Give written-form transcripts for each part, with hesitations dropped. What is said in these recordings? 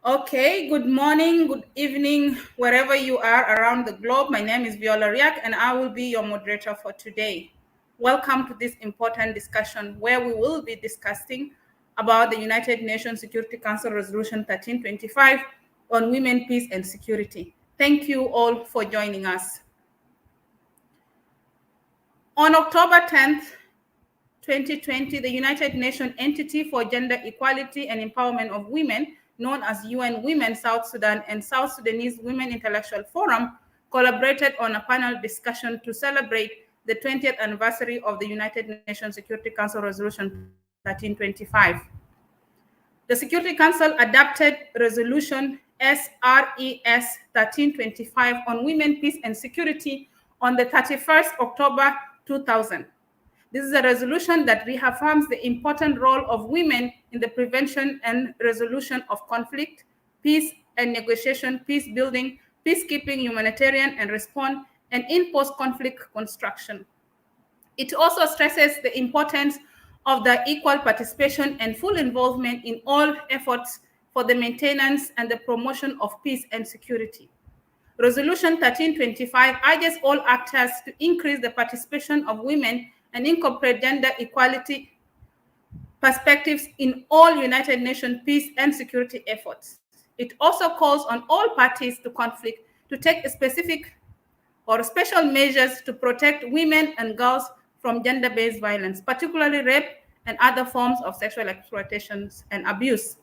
Okay, good morning, good evening, wherever you are around the globe. My name is Viola Riak, and I will be your moderator for today. Welcome to this important discussion where we will be discussing about the United Nations Security Council Resolution 1325 on women, peace, and security. Thank you all for joining us. On October 10th, 2020, the United Nations Entity for Gender Equality and Empowerment of Women, known as UN Women South Sudan and South Sudanese Women Intellectual Forum, collaborated on a panel discussion to celebrate the 20th anniversary of the United Nations Security Council Resolution 1325. The Security Council adopted Resolution SRES 1325 on women, peace, and security on the 31st October 2000. This is a resolution that reaffirms the important role of women in the prevention and resolution of conflict, peace and negotiation, peace building, peacekeeping, humanitarian and response, and in post-conflict construction. It also stresses the importance of the equal participation and full involvement in all efforts for the maintenance and the promotion of peace and security. Resolution 1325 urges all actors to increase the participation of women and incorporate gender equality perspectives in all United Nations peace and security efforts. It also calls on all parties to conflict to take specific or special measures to protect women and girls from gender-based violence, particularly rape and other forms of sexual exploitation and abuse,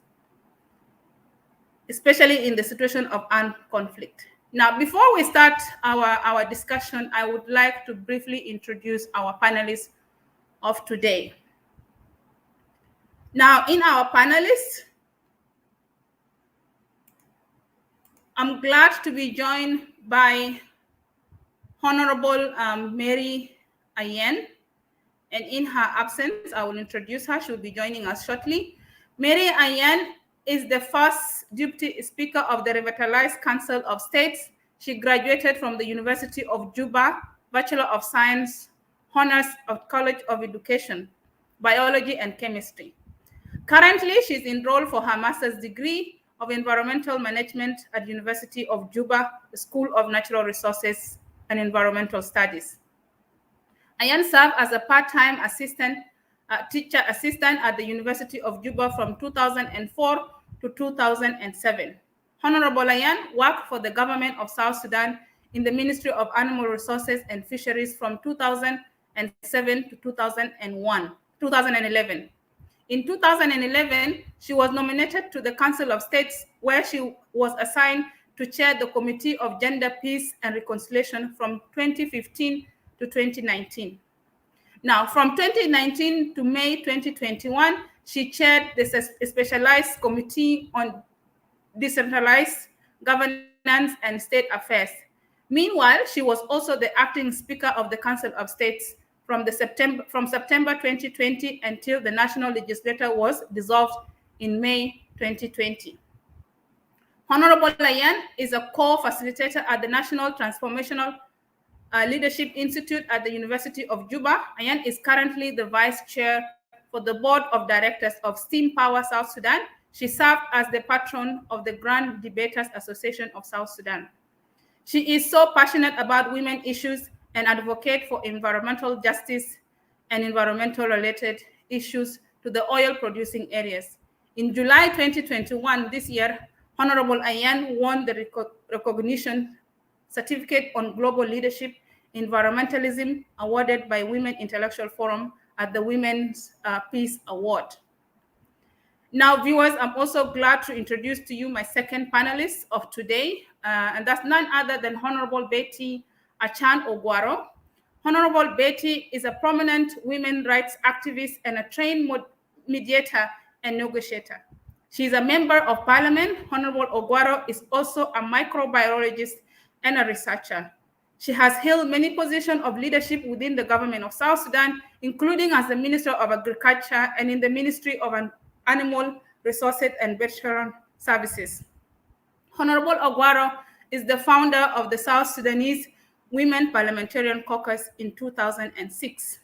especially in the situation of armed conflict. Now, before we start our discussion, I would like to briefly introduce our panelists of today. Now, in our panelists, I'm glad to be joined by Honorable Mary Achan, and in her absence, I will introduce her. She will be joining us shortly. Mary Achan is the first Deputy Speaker of the Revitalized Council of States. She graduated from the University of Juba, Bachelor of Science, Honors of College of Education, Biology and Chemistry. Currently, she's enrolled for her master's degree of Environmental Management at University of Juba, School of Natural Resources and Environmental Studies. Achan served as a part-time teacher assistant at the University of Juba from 2004 to 2007. Honorable Achan worked for the government of South Sudan in the Ministry of Animal Resources and Fisheries from 2007 to 2011. In 2011, she was nominated to the Council of States, where she was assigned to chair the Committee of Gender, Peace, and Reconciliation from 2015 to 2019. Now, from 2019 to May 2021, she chaired the Specialized Committee on Decentralized Governance and State Affairs. Meanwhile, she was also the acting Speaker of the Council of States from September 2020 until the National Legislature was dissolved in May 2020. Honorable Achan is a co-facilitator at the National Transformational Leadership Institute at the University of Juba. Achan is currently the Vice Chair for the Board of Directors of Steam Power South Sudan. She served as the patron of the Grand Debaters Association of South Sudan. She is so passionate about women issues and advocate for environmental justice and environmental related issues to the oil producing areas. In July 2021, this year, Honorable Achan won the recognition certificate on global leadership environmentalism awarded by Women Intellectual Forum at the Women's Peace Award. Now, viewers, I'm also glad to introduce to you my second panelist of today, and that's none other than Honorable Betty Achan Oguaro. Honorable Betty is a prominent women's rights activist and a trained mediator and negotiator. She is a member of parliament. Honorable Oguaro is also a microbiologist and a researcher. She has held many positions of leadership within the government of South Sudan, including as the Minister of Agriculture and in the Ministry of Animal Resources and Vegetarian Services. Honorable Oguaro is the founder of the South Sudanese Women Parliamentarian Caucus in 2006.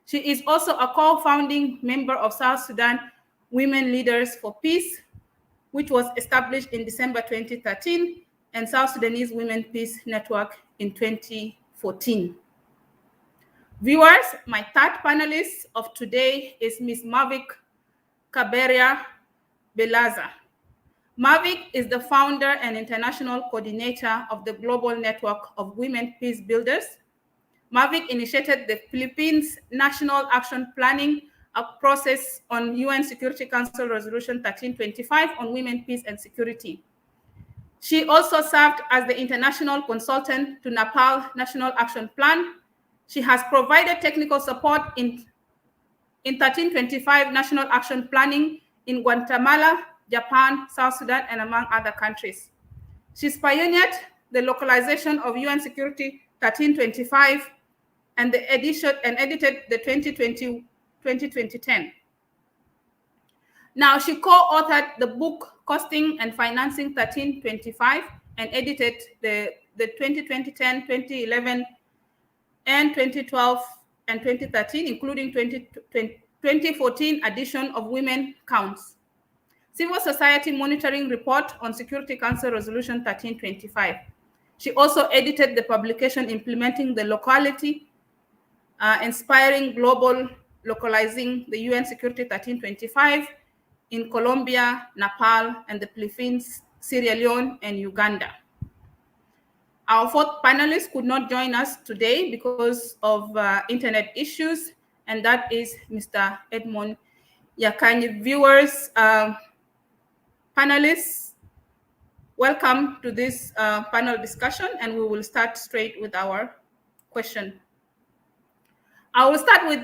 She is also a co-founding member of South Sudan Women Leaders for Peace, which was established in December 2013, and South Sudanese Women Peace Network in 2014. Viewers, my third panelist of today is Ms. Mavic Kaberia Belaza. Mavic is the founder and international coordinator of the Global Network of Women Peace Builders. Mavic initiated the Philippines National Action Planning, a process on UN Security Council Resolution 1325 on women, peace, and security. She also served as the international consultant to Nepal National Action Plan. She has provided technical support in 1325 National Action Planning in Guatemala, Japan, South Sudan, and among other countries. She's pioneered the localization of UN Security 1325 and edited the 2010. Now, she co-authored the book Costing and Financing 1325 and edited the 2010, 2011, and 2012 and 2013, including 2014 edition of Women Counts. Civil Society Monitoring Report on Security Council Resolution 1325. She also edited the publication Implementing the Locality, Inspiring Global Localizing the UN Security 1325 in Colombia, Nepal, and the Philippines, Sierra Leone, and Uganda. Our fourth panelist could not join us today because of internet issues, and that is Mr. Edmond Yakani. Viewers, panelists, welcome to this panel discussion, and we will start straight with our question. I will start with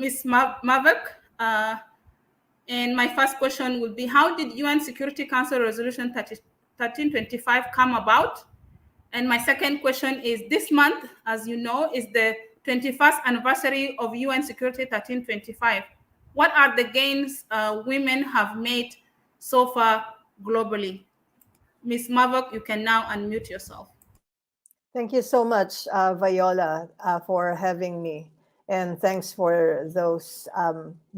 Ms. Mavak, and my first question will be, how did UN Security Council Resolution 1325 come about? And my second question is, this month, as you know, is the 21st anniversary of UN Security 1325. What are the gains women have made so far globally? Ms. Mavok, you can now unmute yourself. Thank you so much, Viola, for having me. And thanks for those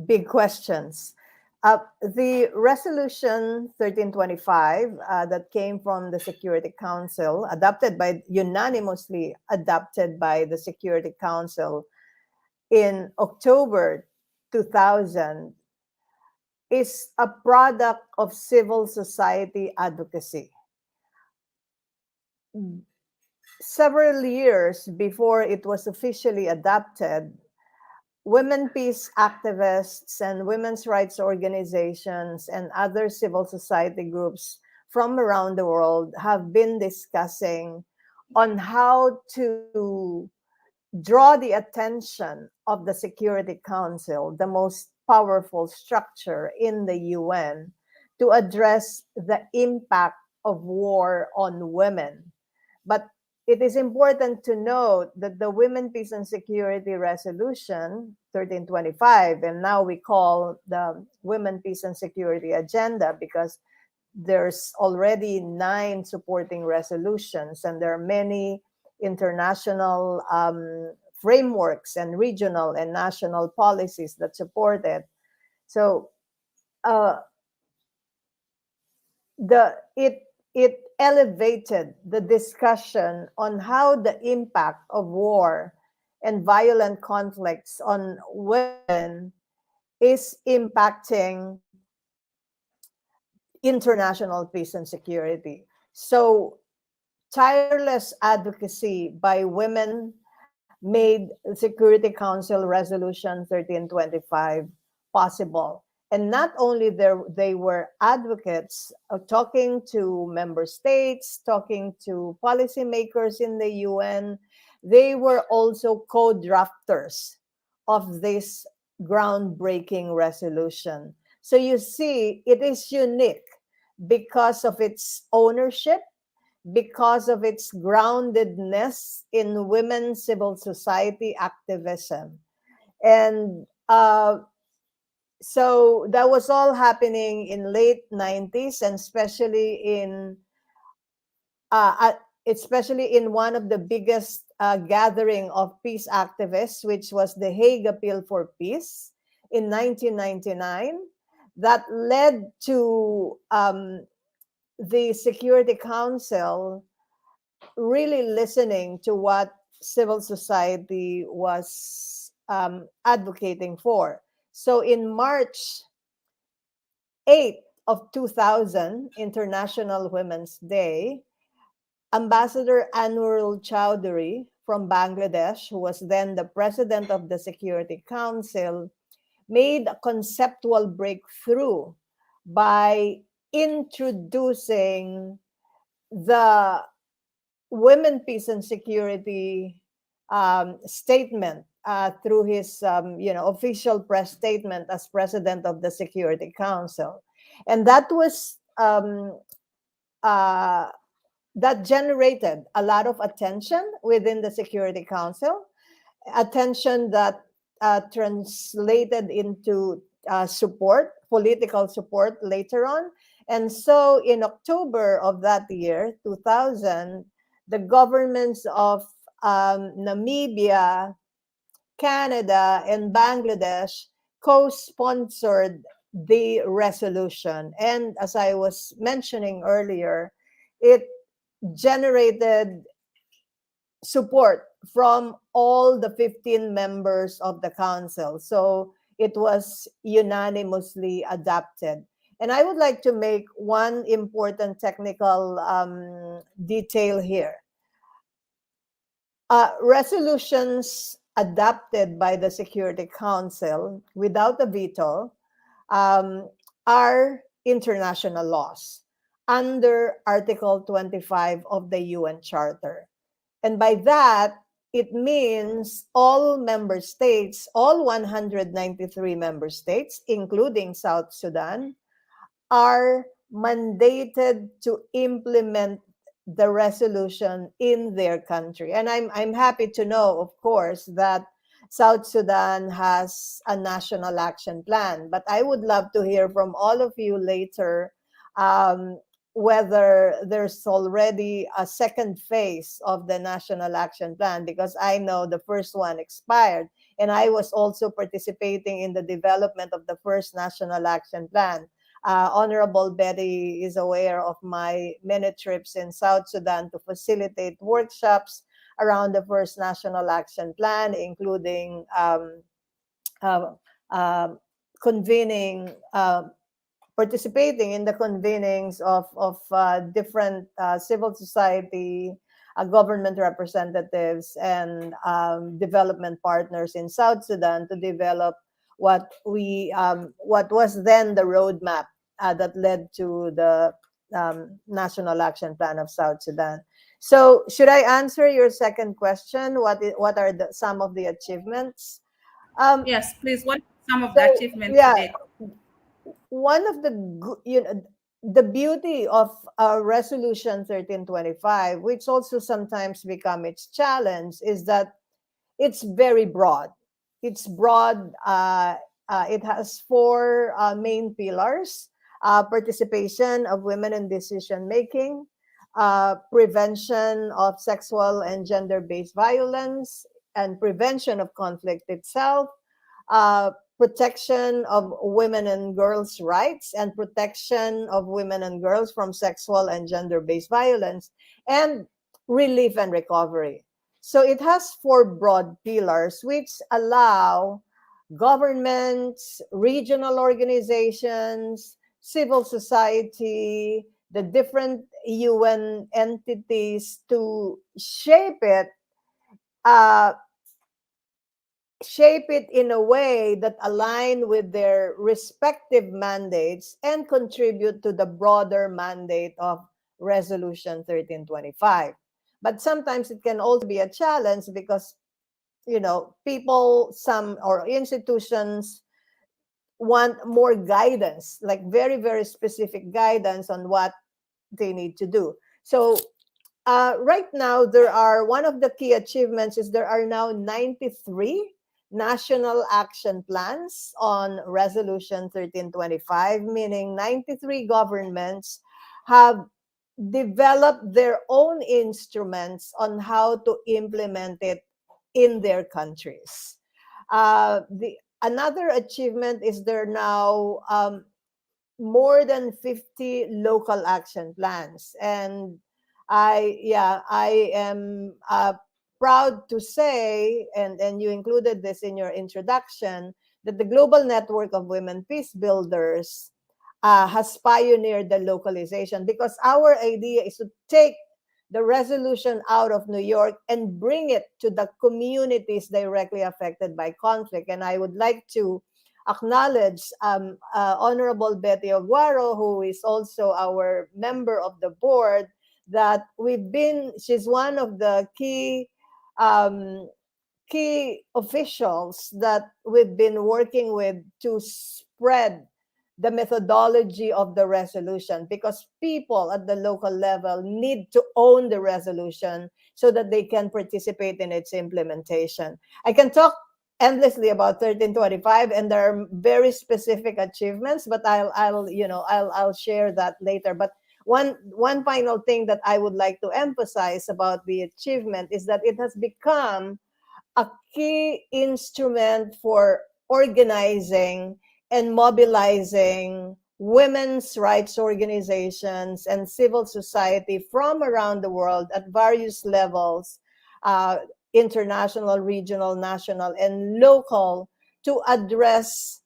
big questions. The resolution 1325 that came from the Security Council, unanimously adopted by the Security Council in October 2000, is a product of civil society advocacy. Several years before it was officially adopted, women peace activists and women's rights organizations and other civil society groups from around the world have been discussing on how to draw the attention of the Security Council, the most powerful structure in the UN, to address the impact of war on women. But it is important to note that the Women, Peace and Security Resolution 1325, and now we call the Women, Peace and Security Agenda because there's already 9 supporting resolutions, and there are many international frameworks and regional and national policies that support it. So it elevated the discussion on how the impact of war and violent conflicts on women is impacting international peace and security. So tireless advocacy by women made Security Council Resolution 1325 possible. And not only they were advocates talking to member states, talking to policymakers in the UN, they were also co-drafters of this groundbreaking resolution. So you see, it is unique because of its ownership, because of its groundedness in women's civil society activism. And so that was all happening in late 90s, and especially in one of the biggest gathering of peace activists, which was the Hague Appeal for Peace in 1999. That led to the Security Council really listening to what civil society was advocating for. So in March 8th of 2000, International Women's Day, Ambassador Anurul Chowdhury from Bangladesh, who was then the president of the Security Council, made a conceptual breakthrough by introducing the Women, Peace, and Security statement through his official press statement as president of the Security Council, and that was uh, that generated a lot of attention within the Security Council, attention that translated into support, political support later on. And so in October of that year, 2000, the governments of Namibia, Canada, and Bangladesh co-sponsored the resolution. And as I was mentioning earlier, it generated support from all the 15 members of the council. So it was unanimously adopted. And I would like to make one important technical detail here. Resolutions adopted by the Security Council without a veto are international laws under Article 25 of the UN Charter. And by that, it means all member states, all 193 member states, including South Sudan, are mandated to implement the resolution in their country. And I'm happy to know, of course, that South Sudan has a national action plan. But I would love to hear from all of you later whether there's already a second phase of the national action plan, because I know the first one expired. And I was also participating in the development of the first national action plan. Honorable Betty is aware of my many trips in South Sudan to facilitate workshops around the first national action plan, including convening, participating in the convenings of different civil society, government representatives, and development partners in South Sudan to develop what was then the roadmap that led to the National Action Plan of South Sudan. So, should I answer your second question? What are some of the achievements? Yes, please. What are some of the achievements to Yeah, date? one of the the beauty of Resolution 1325, which also sometimes become its challenge, is that it's very broad. It's broad. It has four main pillars: participation of women in decision making, prevention of sexual and gender-based violence, and prevention of conflict itself, uh, protection of women and girls' rights, and protection of women and girls from sexual and gender-based violence, and relief and recovery. So it has four broad pillars which allow governments, regional organizations, civil society, the different UN entities to uh, shape it in a way that align with their respective mandates and contribute to the broader mandate of Resolution 1325. But sometimes it can also be a challenge because, people, some or institutions want more guidance, like very, very specific guidance on what they need to do. So right now, one of the key achievements is there are now 93 national action plans on Resolution 1325, meaning 93 governments have developed their own instruments on how to implement it in their countries. Another achievement is there now more than 50 local action plans. And I am proud to say, and you included this in your introduction, that the Global Network of Women Peace Builders has pioneered the localization, because our idea is to take the resolution out of New York and bring it to the communities directly affected by conflict. And I would like to acknowledge Honorable Betty Oguaro, who is also our member of the board, that she's one of the um, key officials that we've been working with to spread the methodology of the resolution, because people at the local level need to own the resolution so that they can participate in its implementation. I can talk endlessly about 1325, and there are very specific achievements, but I'll share that later. But one final thing that I would like to emphasize about the achievement is that it has become a key instrument for organizing and mobilizing women's rights organizations and civil society from around the world at various levels, international, regional, national, and local, to address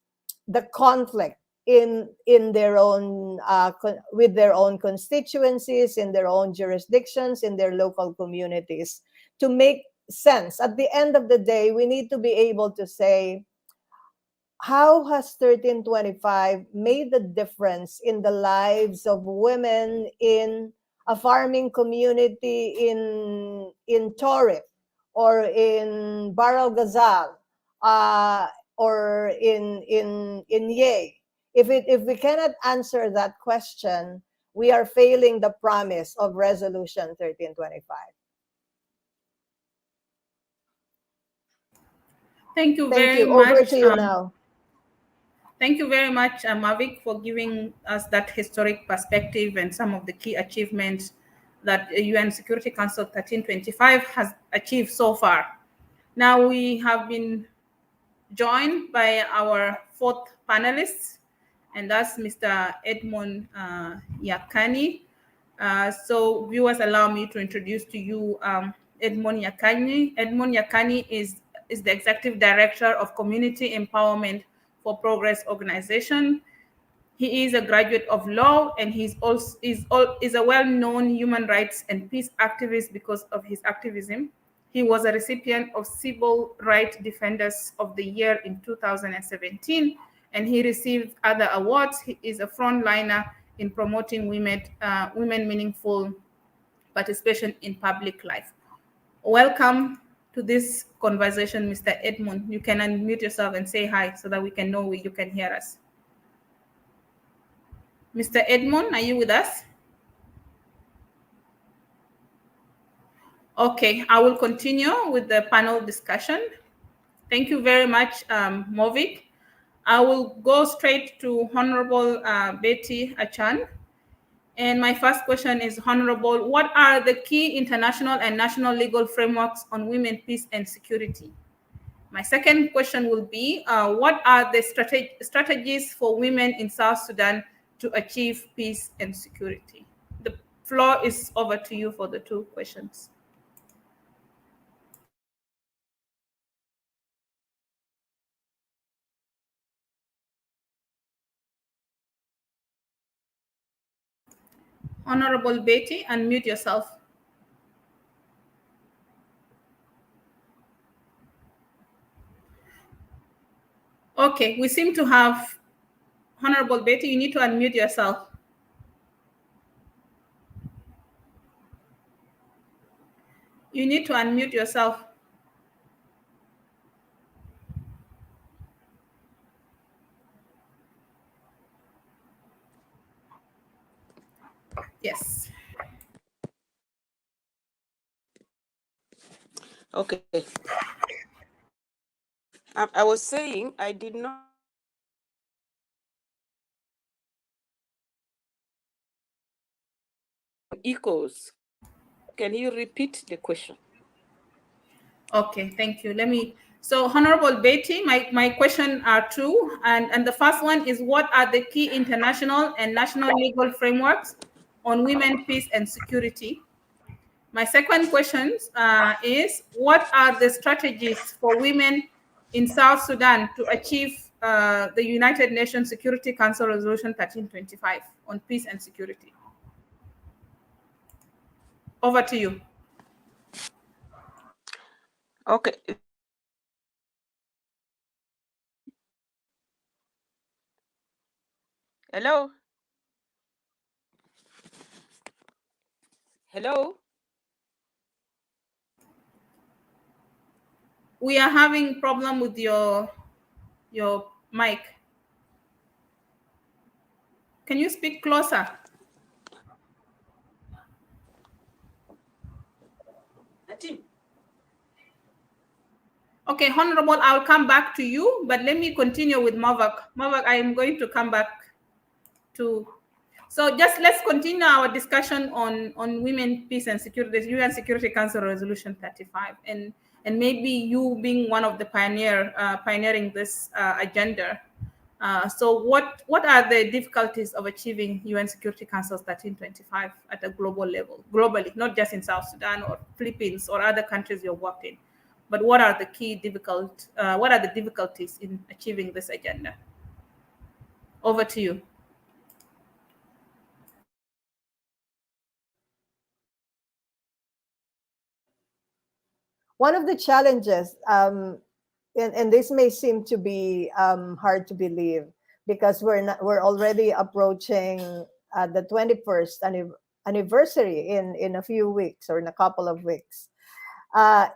the conflict in their own with their own constituencies, in their own jurisdictions, in their local communities, to make sense. At the end of the day, we need to be able to say, how has 1325 made the difference in the lives of women in a farming community in Torip, or in Baral Ghazal, or in Ye? If we cannot answer that question, we are failing the promise of Resolution 1325. Thank you Thank very you. Over much. to you now. Thank you very much, Mavic, for giving us that historic perspective and some of the key achievements that UN Security Council 1325 has achieved so far. Now we have been joined by our fourth panelist, and that's Mr. Edmond Yakani. So viewers, allow me to introduce to you Edmond Yakani. Edmond Yakani is the Executive Director of Community Empowerment for Progress Organization. He is a graduate of law, and he's also is a well-known human rights and peace activist because of his activism. He was a recipient of Civil Rights Defenders of the Year in 2017, and he received other awards. He is a frontliner in promoting women meaningful participation in public life. Welcome to this conversation, Mr. Edmund. You can unmute yourself and say hi so that we can know you can hear us. Mr. Edmund, are you with us? Okay, I will continue with the panel discussion. Thank you very much, Movik. I will go straight to Honorable Betty Achan. And my first question is, Honorable, what are the key international and national legal frameworks on women, peace, and security? My second question will be, what are the strategies for women in South Sudan to achieve peace and security? The floor is over to you for the two questions. Honorable Betty, unmute yourself. Okay, we seem to have Honorable Betty. You need to unmute yourself. You need to unmute yourself. Yes. Okay. I was saying I did not echoes. Can you repeat the question? Okay, thank you. Let me So, Honorable Betty, my question are two, and the first one is, what are the key international and national legal frameworks on women, peace, and security? My second question is, what are the strategies for women in South Sudan to achieve the United Nations Security Council Resolution 1325 on peace and security? Over to you. Okay. Hello? Hello? We are having problem with your mic. Can you speak closer? Okay, Honorable, I'll come back to you, but let me continue with Mavak. Mavak, I am going to come back to. So just let's continue our discussion on women, peace, and security, the UN Security Council Resolution 35, and maybe you being one of the pioneering this agenda. So what are the difficulties of achieving UN Security Council 1325 at a global level, globally, not just in South Sudan or Philippines or other countries you've worked in, but what are the what are the difficulties in achieving this agenda? Over to you. One of the challenges, and this may seem to be hard to believe, because we're already approaching the 21st anniversary in a few weeks, or in a couple of weeks,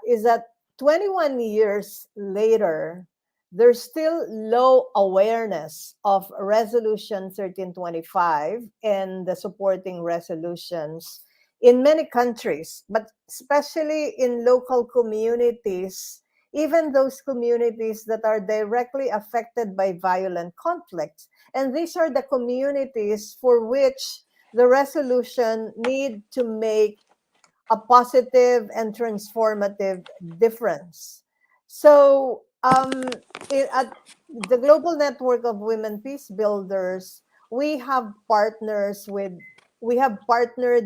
is that 21 years later, there's still low awareness of Resolution 1325 and the supporting resolutions in many countries, but especially in local communities, even those communities that are directly affected by violent conflicts. And these are the communities for which the resolution need to make a positive and transformative difference. So, at the Global Network of Women Peace Builders, we have partnered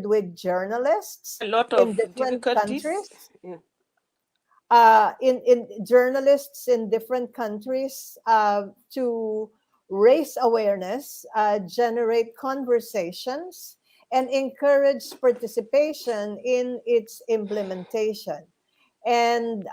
with journalists A lot in of different countries. difficulties. Yeah. In journalists in different countries, to raise awareness, generate conversations, and encourage participation in its implementation. And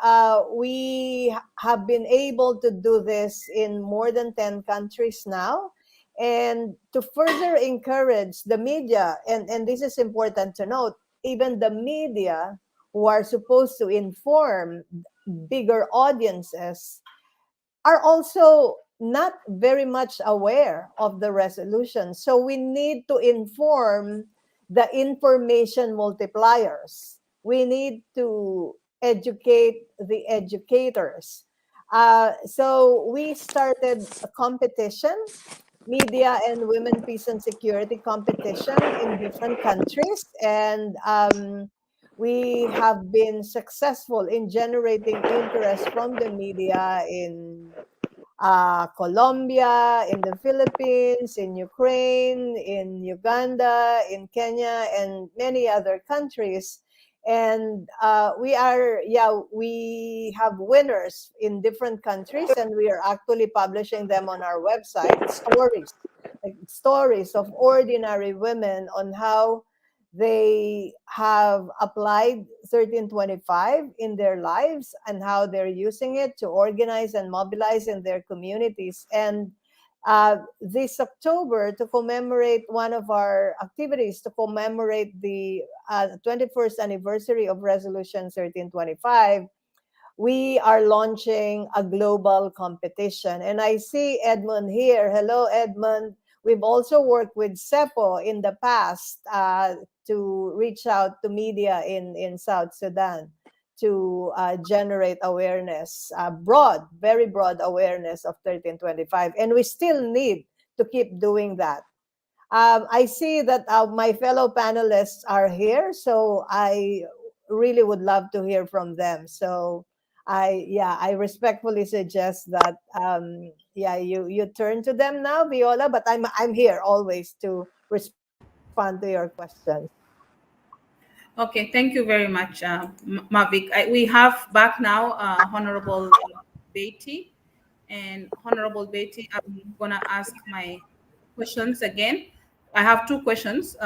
we have been able to do this in more than 10 countries now. And to further encourage the media, and this is important to note, even the media who are supposed to inform bigger audiences are also not very much aware of the resolution. So we need to inform the information multipliers. We need to educate the educators. So we started a competition, media and women, peace and security competition in different countries. And we have been successful in generating interest from the media in Colombia, in the Philippines, in Ukraine, in Uganda, in Kenya, and many other countries. And we have winners in different countries, and we are actually publishing them on our website, stories of ordinary women on how they have applied 1325 in their lives and how they're using it to organize and mobilize in their communities. And this October, to commemorate one of our activities, to commemorate the 21st anniversary of Resolution 1325, we are launching a global competition. And I see Edmund here. Hello, Edmund. We've also worked with CEPO in the past to reach out to media in South Sudan to generate awareness, very broad awareness of 1325. And we still need to keep doing that. I see that my fellow panelists are here, so I really would love to hear from them. So I respectfully suggest that you turn to them now, Viola, but I'm here always to respond to your questions. Okay, thank you very much, Mavic. We have back now Honorable Beatty. And Honorable Beatty, I'm going to ask my questions again. I have two questions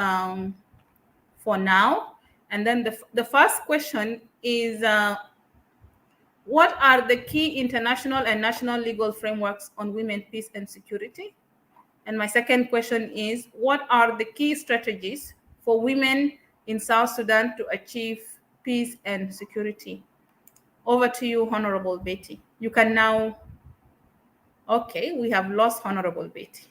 for now. And then the first question is what are the key international and national legal frameworks on women, peace, and security? And my second question is what are the key strategies for women in South Sudan to achieve peace and security? Over to you, Honorable Betty. You can now. Okay, we have lost Honorable Betty.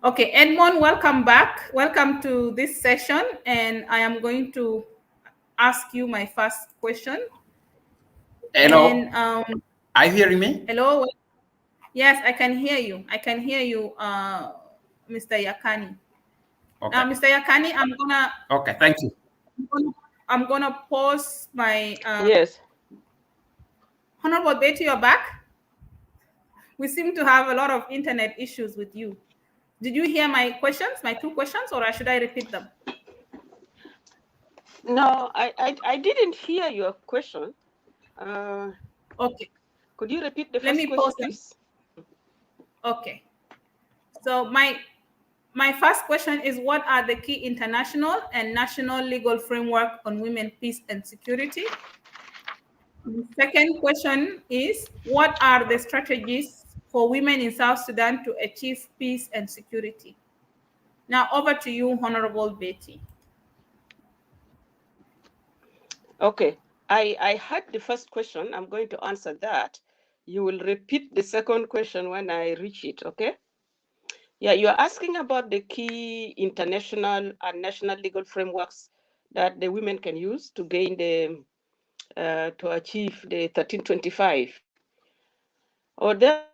Okay, Edmond, welcome back. Welcome to this session. And I am going to ask you my first question. Hello. And, Are you hearing me? hello. Yes, I can hear you. I can hear you, Mr. Yakani. Okay. Now, Mr. Yakani, Okay, thank you. I'm gonna pause my. Yes. Honorable Betty, you're back. We seem to have a lot of internet issues with you. Did you hear my questions, my two questions, or should I repeat them? No, I didn't hear your question. Okay. Could you repeat the Let first me question, pause them. please? Okay. So my first question is what are the key international and national legal framework on women, peace, and security? The second question is what are the strategies for women in South Sudan to achieve peace and security? Now over to you, Honorable Betty. Okay. I heard the first question. I'm going to answer that. You will repeat the second question when I reach it, okay? Yeah, you're asking about the key international and national legal frameworks that the women can use to gain to achieve the 1325. Or there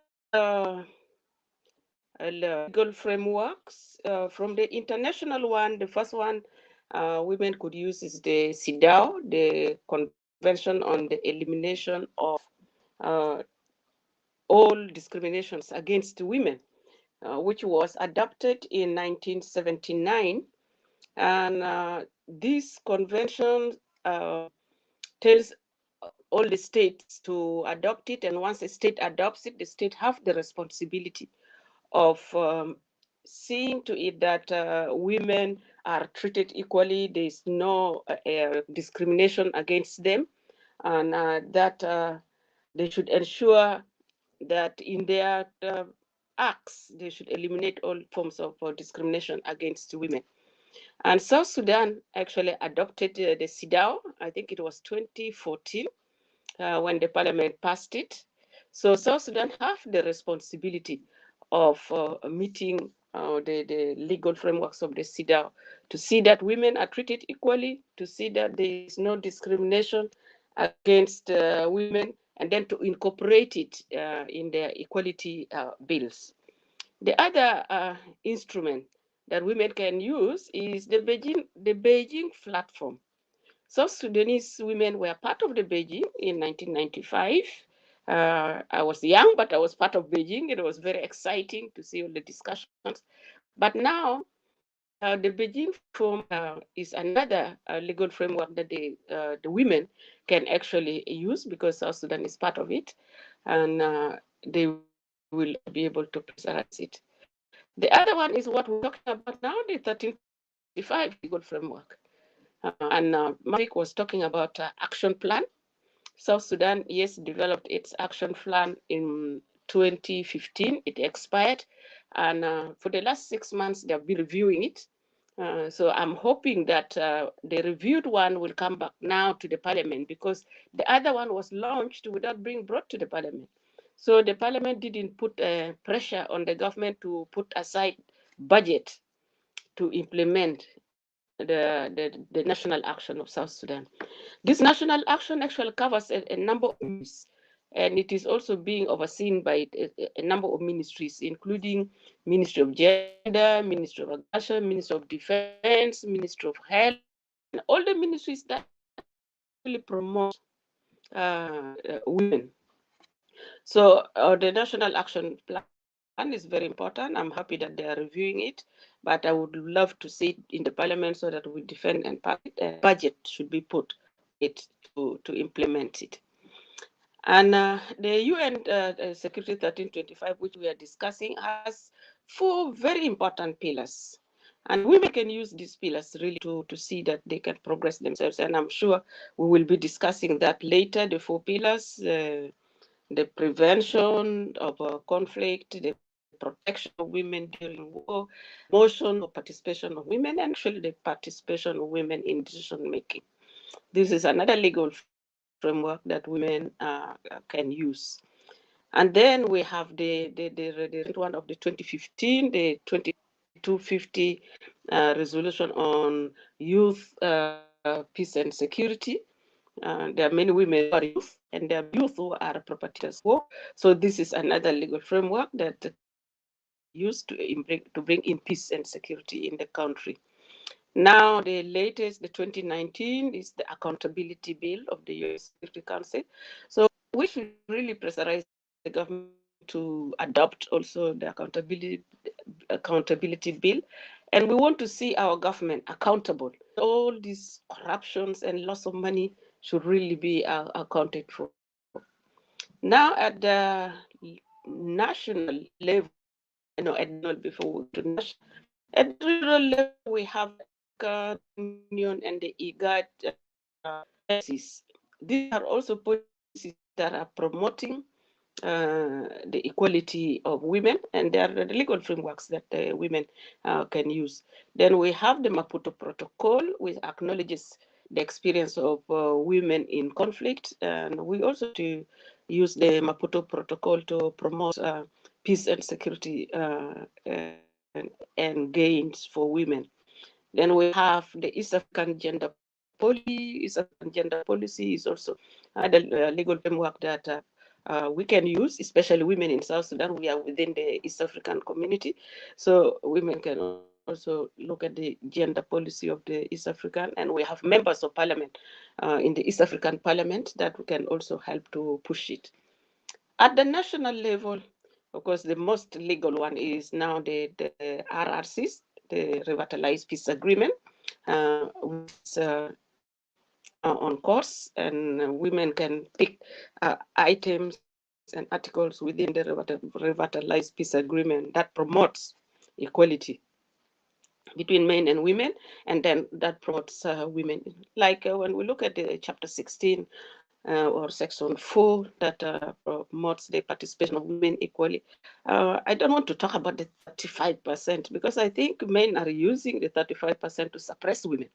legal frameworks. From the international one, the first one women could use is the CEDAW, the Convention on the Elimination of all discriminations against women, which was adopted in 1979. And this convention tells all the states to adopt it, and once a state adopts it, the state have the responsibility of seeing to it that women are treated equally. There's no discrimination against them, and that they should ensure that in their acts, they should eliminate all forms of discrimination against women. And South Sudan actually adopted the CEDAW, I think it was 2014, when the parliament passed it. So South Sudan have the responsibility of meeting the legal frameworks of the CEDAW to see that women are treated equally, to see that there is no discrimination against women, and then to incorporate it in their equality bills. The other instrument that women can use is the Beijing platform. South Sudanese women were part of the Beijing in 1995. I was young, but I was part of Beijing. It was very exciting to see all the discussions. But now, the Beijing platform is another legal framework that the women can actually use because South Sudan is part of it, and they will be able to presence it. The other one is what we're talking about now, the 1325 legal framework. And Mavik was talking about action plan. South Sudan, yes, developed its action plan in 2015. It expired. And for the last 6 months, they've been reviewing it. So I'm hoping that the reviewed one will come back now to the parliament because the other one was launched without being brought to the parliament. So the parliament didn't put pressure on the government to put aside budget to implement the national action of South Sudan. This national action actually covers a number of ministries, and it is also being overseen by a number of ministries, including Ministry of Gender, Ministry of Agriculture, Ministry of Defense, Ministry of Health, and all the ministries that really promote women. So the National Action Plan is very important. I'm happy that they are reviewing it, but I would love to see it in the parliament so that we defend and pass it. A budget should be put on it to implement it. And the UN Security 1325, which we are discussing, has 4 very important pillars. And women can use these pillars really to see that they can progress themselves. And I'm sure we will be discussing that later, the 4 pillars, the prevention of conflict, the protection of women during war, motion or participation of women, and actually the participation of women in decision making. This is another legal framework that women can use. And then we have the recent one of the 2015, the 2250 resolution on youth, peace and security. There are many women who are youth, and there are youth who are perpetrators of war. So this is another legal framework that can be used to bring in peace and security in the country. Now, the latest, the 2019, is the accountability bill of the UN Security Council. So we should really pressurize the government to adopt also the accountability bill. And we want to see our government accountable. All these corruptions and loss of money should really be accounted for. Now, at the national level, before we go to national, at the regional level, we have the African Union and the IGAD policies. These are also policies that are promoting the equality of women, and there are the legal frameworks that women can use. Then we have the Maputo Protocol, which acknowledges the experience of women in conflict, and we also to use the Maputo Protocol to promote peace and security and gains for women. Then we have the East African Gender Policy. East African Gender Policy is also the legal framework that we can use, especially women in South Sudan. We are within the East African community, so women can also look at the gender policy of the East African, and we have members of parliament in the East African Parliament that can also help to push it. At the national level, of course, the most legal one is now the RRCs, the Revitalized Peace Agreement, which is on course, and women can pick items and articles within the Revitalized Peace Agreement that promotes equality between men and women, and then that promotes women. Like when we look at the Chapter 16 or Section 4 that promotes the participation of women equally. I don't want to talk about the 35% because I think men are using the 35% to suppress women.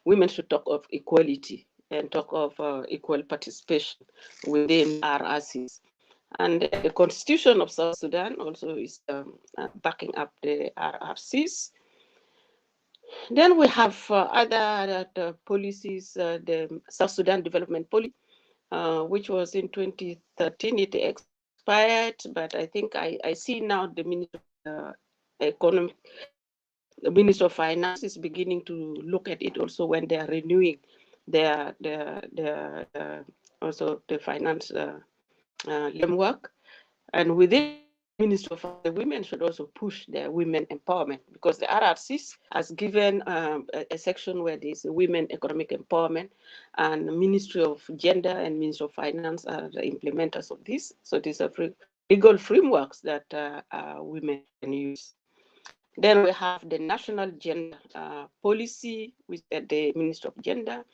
Women should talk of equality and talk of equal participation within RRCs. And the Constitution of South Sudan also is backing up the RRCs. Then we have other policies, the South Sudan Development Policy, which was in 2013. It expired, but I think I see now the Minister of Economy, the Minister of Finance is beginning to look at it also when they are renewing their also the finance framework. And within Ministry of the Women should also push their women empowerment, because the RRCs has given a section where there's women economic empowerment, and the Ministry of Gender and Ministry of Finance are the implementers of this. So these are legal frameworks that women can use. Then we have the National Gender Policy with the Ministry of Gender.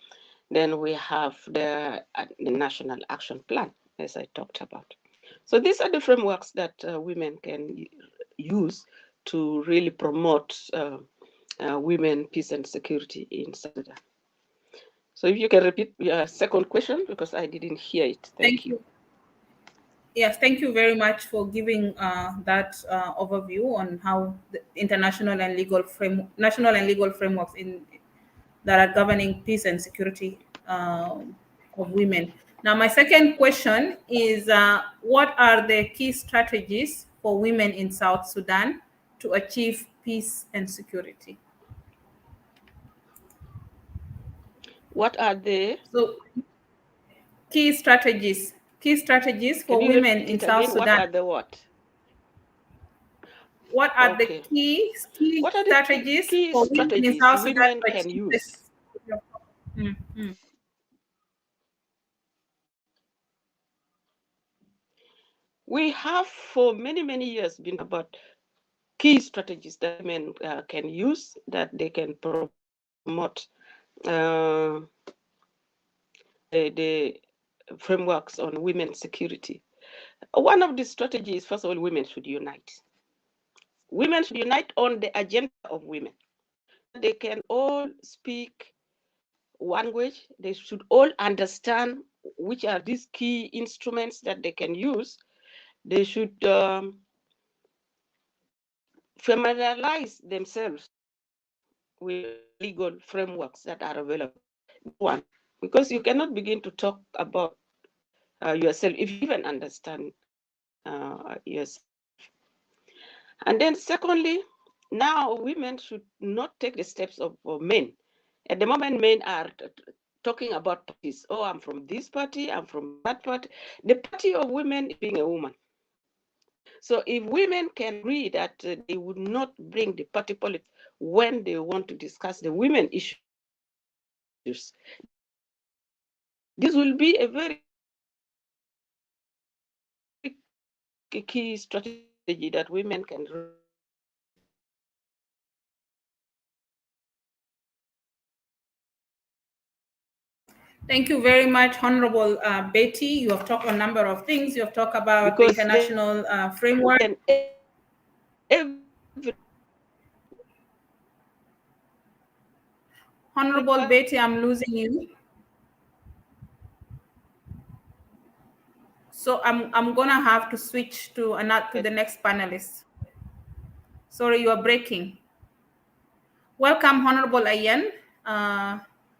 Then we have the National Action Plan, as I talked about. So these are the frameworks that women can use to really promote women, peace and security in South Sudan. So if you can repeat your second question, because I didn't hear it. Thank you. Yes, thank you very much for giving that overview on how the international and national and legal frameworks that are governing peace and security of women. Now, my second question is, what are the key strategies for women in South Sudan to achieve peace and security? What are the? key strategies for women in South Sudan. What are the what? What are the key strategies for women in South Sudan can use? We have for many, many years been about key strategies that men can use, that they can promote the frameworks on women's security. One of the strategies, first of all, women should unite. Women should unite on the agenda of women. They can all speak language. They should all understand which are these key instruments that they can use. They should familiarize themselves with legal frameworks that are available. One, because you cannot begin to talk about yourself if you even understand yourself. And then secondly, now women should not take the steps of men. At the moment, men are talking about parties. Oh, I'm from this party, I'm from that party. The party of women is being a woman. So if women can agree that they would not bring the party politics when they want to discuss the women issues, this will be a very key strategy that women can. Thank you very much, Honorable Betty. You have talked a number of things. You have talked about the international framework. Honorable Betty, I'm losing you. So I'm gonna have to switch to the next panelist. Sorry, you are breaking. Welcome, Honorable Achan.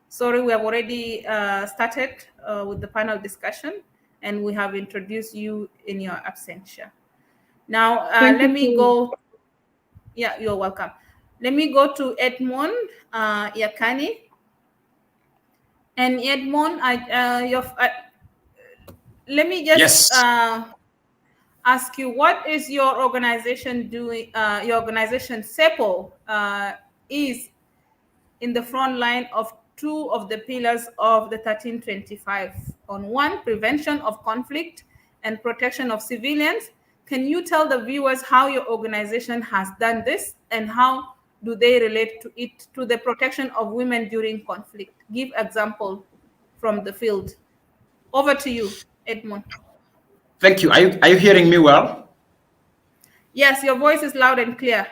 Sorry, we have already started with the panel discussion, and we have introduced you in your absentia. Now, let me go. Yeah, you're welcome. Let me go to Edmond Yakani. And Edmond, let me just ask you, what is your organization doing? Your organization, SEPO, is in the front line of two of the pillars of the 1325. On one, prevention of conflict and protection of civilians. Can you tell the viewers how your organization has done this and how do they relate to the protection of women during conflict? Give example from the field. Over to you, Edmond. Thank you. Are you hearing me well? Yes, your voice is loud and clear.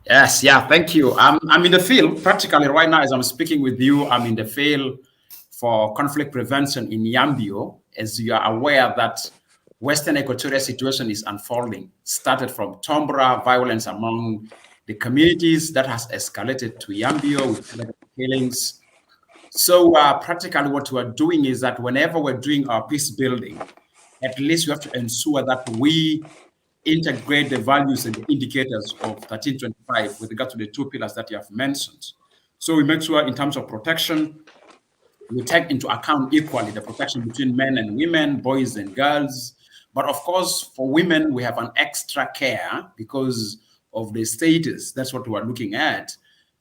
Yes, yeah, thank you. I'm in the field practically right now as I'm speaking with you. I'm in the field for conflict prevention in Yambio. As you are aware that Western Equatorial situation is unfolding, started from Tombra, violence among the communities that has escalated to Yambio with killings. So practically what we are doing is that whenever we're doing our peace building, at least we have to ensure that we integrate the values and the indicators of 1325 with regard to the two pillars that you have mentioned. So we make sure in terms of protection, we take into account equally the protection between men and women, boys and girls. But of course, for women, we have an extra care because of the status. That's what we're looking at.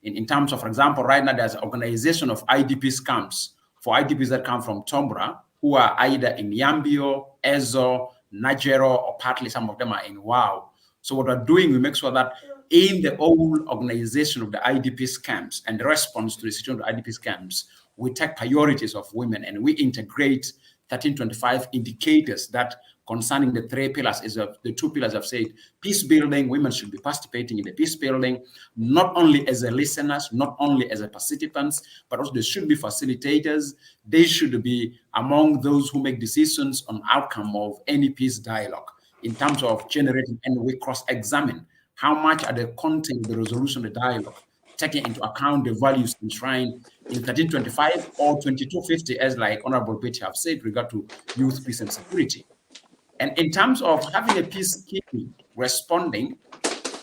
In terms of, for example, right now there's an organization of IDPs camps for IDPs that come from Tombra, who are either in Yambio, Ezo, Najero, or partly some of them are in Wow. So what we're doing, we make sure that in the whole organization of the IDPs camps and the response to the situation of the IDPs camps, we take priorities of women and we integrate 1325 indicators that concerning the three pillars is the two pillars I've said. Peace building, women should be participating in the peace building, not only as a listeners, not only as a participants, but also they should be facilitators. They should be among those who make decisions on outcome of any peace dialogue in terms of generating, and we cross-examine how much are the content of the resolution of the dialogue, taking into account the values enshrined in 1325 or 2250, as like Honorable Betty have said, regard to youth, peace, and security. And in terms of having a peacekeeping responding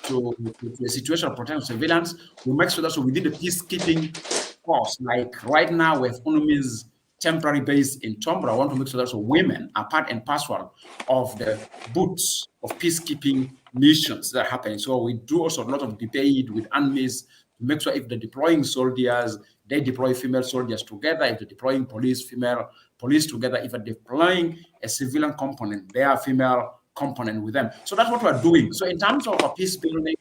to the situation of protection of civilians, we make sure that within the peacekeeping force, like right now we have economies temporary base in Tombra, I want to make sure that women are part and parcel of the boots of peacekeeping missions that are happening. So we do also a lot of debate with armies to make sure if they're deploying soldiers, they deploy female soldiers together. If they're deploying police, female police together. If they're deploying a civilian component, they are female component with them. So that's what we're doing. So in terms of a peace building,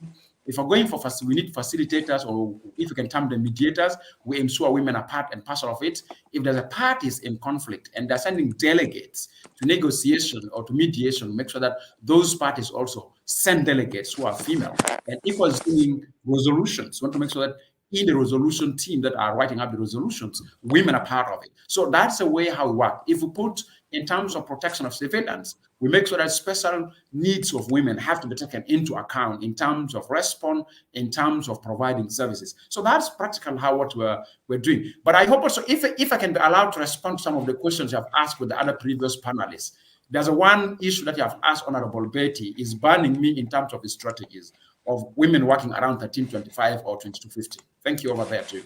if we're going for we need facilitators, or if we can term them mediators, we ensure women are part and parcel of it. If there's a parties in conflict and they're sending delegates to negotiation or to mediation, make sure that those parties also send delegates who are female. And if we're doing resolutions, we want to make sure that in the resolution team that are writing up the resolutions, women are part of it. So that's the way how we work. If we put in terms of protection of civilians, we make sure that special needs of women have to be taken into account in terms of response, in terms of providing services. So that's practically how what we're doing. But I hope also, if I can be allowed to respond to some of the questions you have asked with the other previous panelists, there's a one issue that you have asked, Honorable Betty, is burning me in terms of the strategies of women working around 1325 or 2250. Thank you over there too.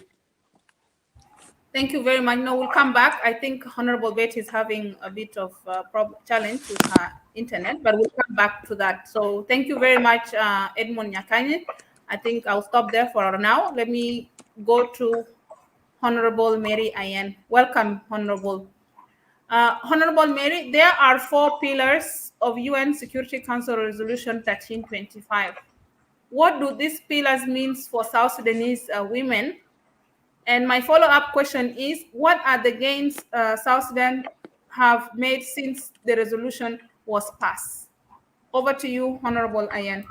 Thank you very much. No, we'll come back. I think Honorable Betty is having a bit of challenge with her internet, but we'll come back to that. So thank you very much, Edmond Nyakanye. I think I'll stop there for now. Let me go to Honorable Mary Achan. Welcome, Honorable. Honorable Mary, there are 4 pillars of UN Security Council Resolution 1325. What do these pillars mean for South Sudanese women? And my follow-up question is, what are the gains South Sudan have made since the resolution was passed? Over to you, Honorable Achan.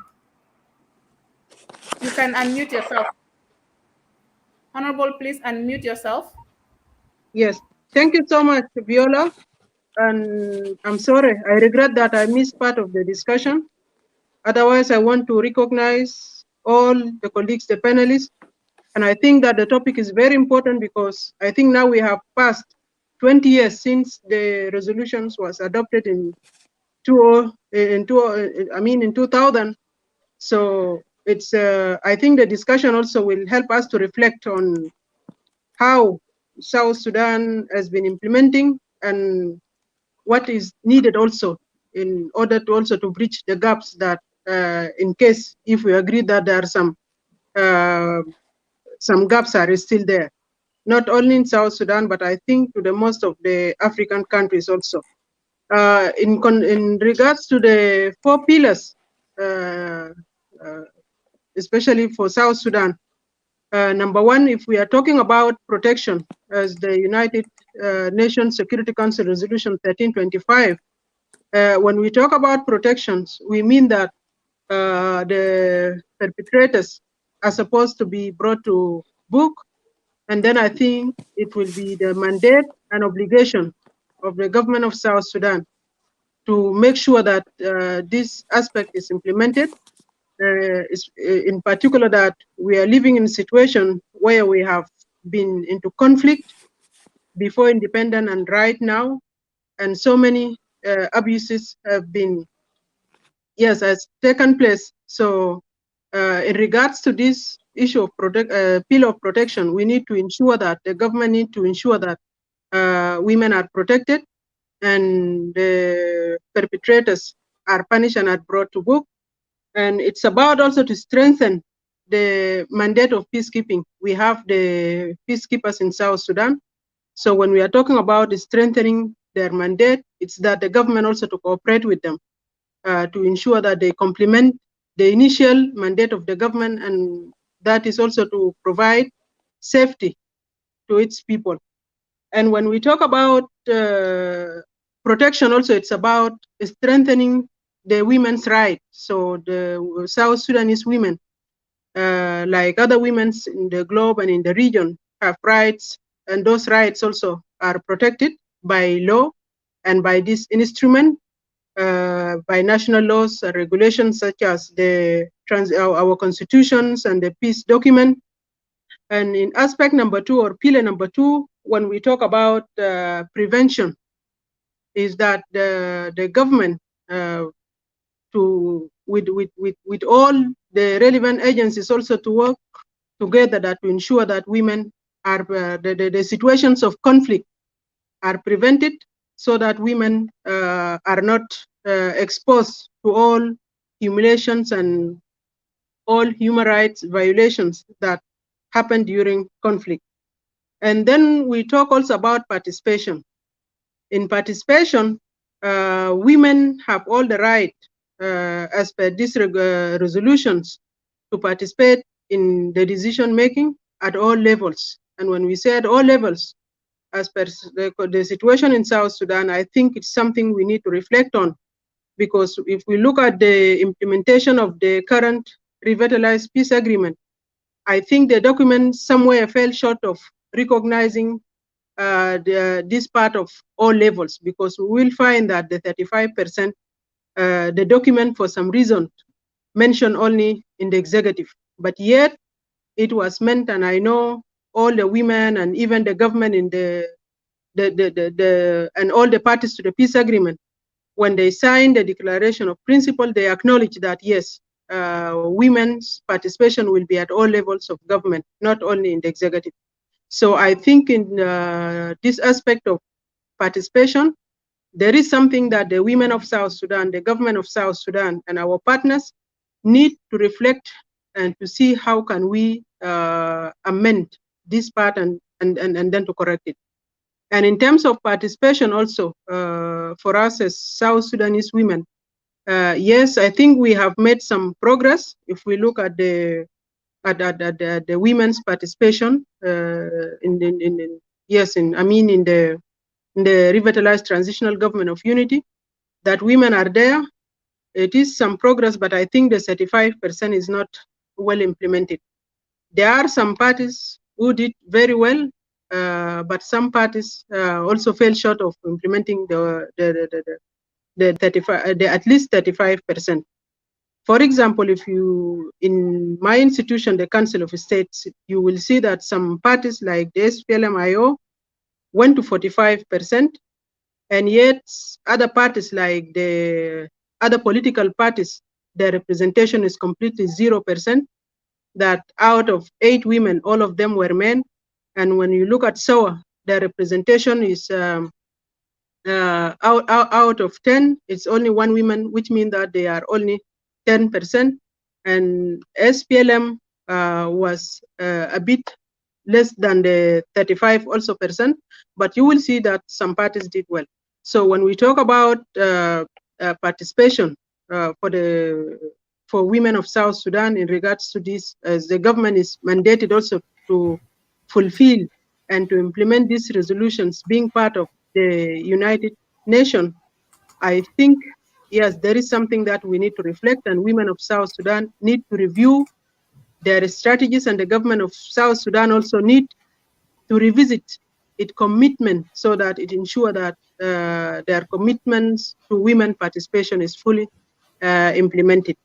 You can unmute yourself. Honorable, please unmute yourself. Yes, thank you so much, Viola. And I'm sorry, I regret that I missed part of the discussion. Otherwise, I want to recognize all the colleagues, the panelists. And I think that the topic is very important because I think now we have passed 20 years since the resolutions was adopted in 2000. So it's I think the discussion also will help us to reflect on how South Sudan has been implementing and what is needed also in order to also to bridge the gaps that in case if we agree that there are some gaps are still there, not only in South Sudan, but I think to the most of the African countries also. In regards to the 4 pillars, especially for South Sudan, number 1, if we are talking about protection, as the United Nations Security Council Resolution 1325, when we talk about protections, we mean that the perpetrators are supposed to be brought to book, and then I think it will be the mandate and obligation of the government of South Sudan to make sure that this aspect is implemented. In particular, that we are living in a situation where we have been into conflict before independence and right now, and so many abuses have been, has taken place. So in regards to this issue of pillar of protection, we need to ensure that the government need to ensure that women are protected and the perpetrators are punished and are brought to book. And it's about also to strengthen the mandate of peacekeeping. We have the peacekeepers in South Sudan. So when we are talking about strengthening their mandate, it's that the government also to cooperate with them to ensure that they complement the initial mandate of the government, and that is also to provide safety to its people. And when we talk about protection also, it's about strengthening the women's rights. So the South Sudanese women, like other women in the globe and in the region, have rights, and those rights also are protected by law and by this instrument, by national laws and regulations such as our constitutions and the peace document. And in aspect number 2 or pillar number 2, when we talk about prevention, is that the government with all the relevant agencies also to work together that to ensure that women are the situations of conflict are prevented so that women are not exposed to all humiliations and all human rights violations that happen during conflict. And then we talk also about participation. In participation, women have all the right, as per these resolutions, to participate in the decision making at all levels. And when we say at all levels, as per the situation in South Sudan, I think it's something we need to reflect on, because if we look at the implementation of the current revitalized peace agreement, I think the document somewhere fell short of recognizing this part of all levels, because we will find that the 35%, the document for some reason mentioned only in the executive, but yet it was meant, and I know all the women and even the government in and all the parties to the peace agreement, when they signed the declaration of principle, they acknowledge that yes, women's participation will be at all levels of government, not only in the executive. So I think in this aspect of participation, there is something that the women of South Sudan, the government of South Sudan, and our partners need to reflect and to see how can we amend this part and then to correct it. And in terms of participation also, for us as South Sudanese women, yes, I think we have made some progress. If we look at the women's participation in the revitalized transitional government of unity, that women are there. It is some progress, but I think the 35% is not well implemented. There are some parties who did very well, but some parties also fell short of implementing the at least 35%. For example, if you, in my institution, the Council of States, you will see that some parties like the SPLM-IO went to 45%, and yet other parties like the other political parties, their representation is completely 0%, that out of 8 women, all of them were men. And when you look at SOA, their representation is out of 10, it's only 1 woman, which means that they are only 10%. And SPLM was a bit less than the 35 also percent, but you will see that some parties did well. So when we talk about participation for women of South Sudan in regards to this, as the government is mandated also to fulfill and to implement these resolutions being part of the United Nations, I think, yes, there is something that we need to reflect, and women of South Sudan need to review their strategies, and the government of South Sudan also need to revisit its commitment so that it ensure that their commitments to women participation is fully implemented.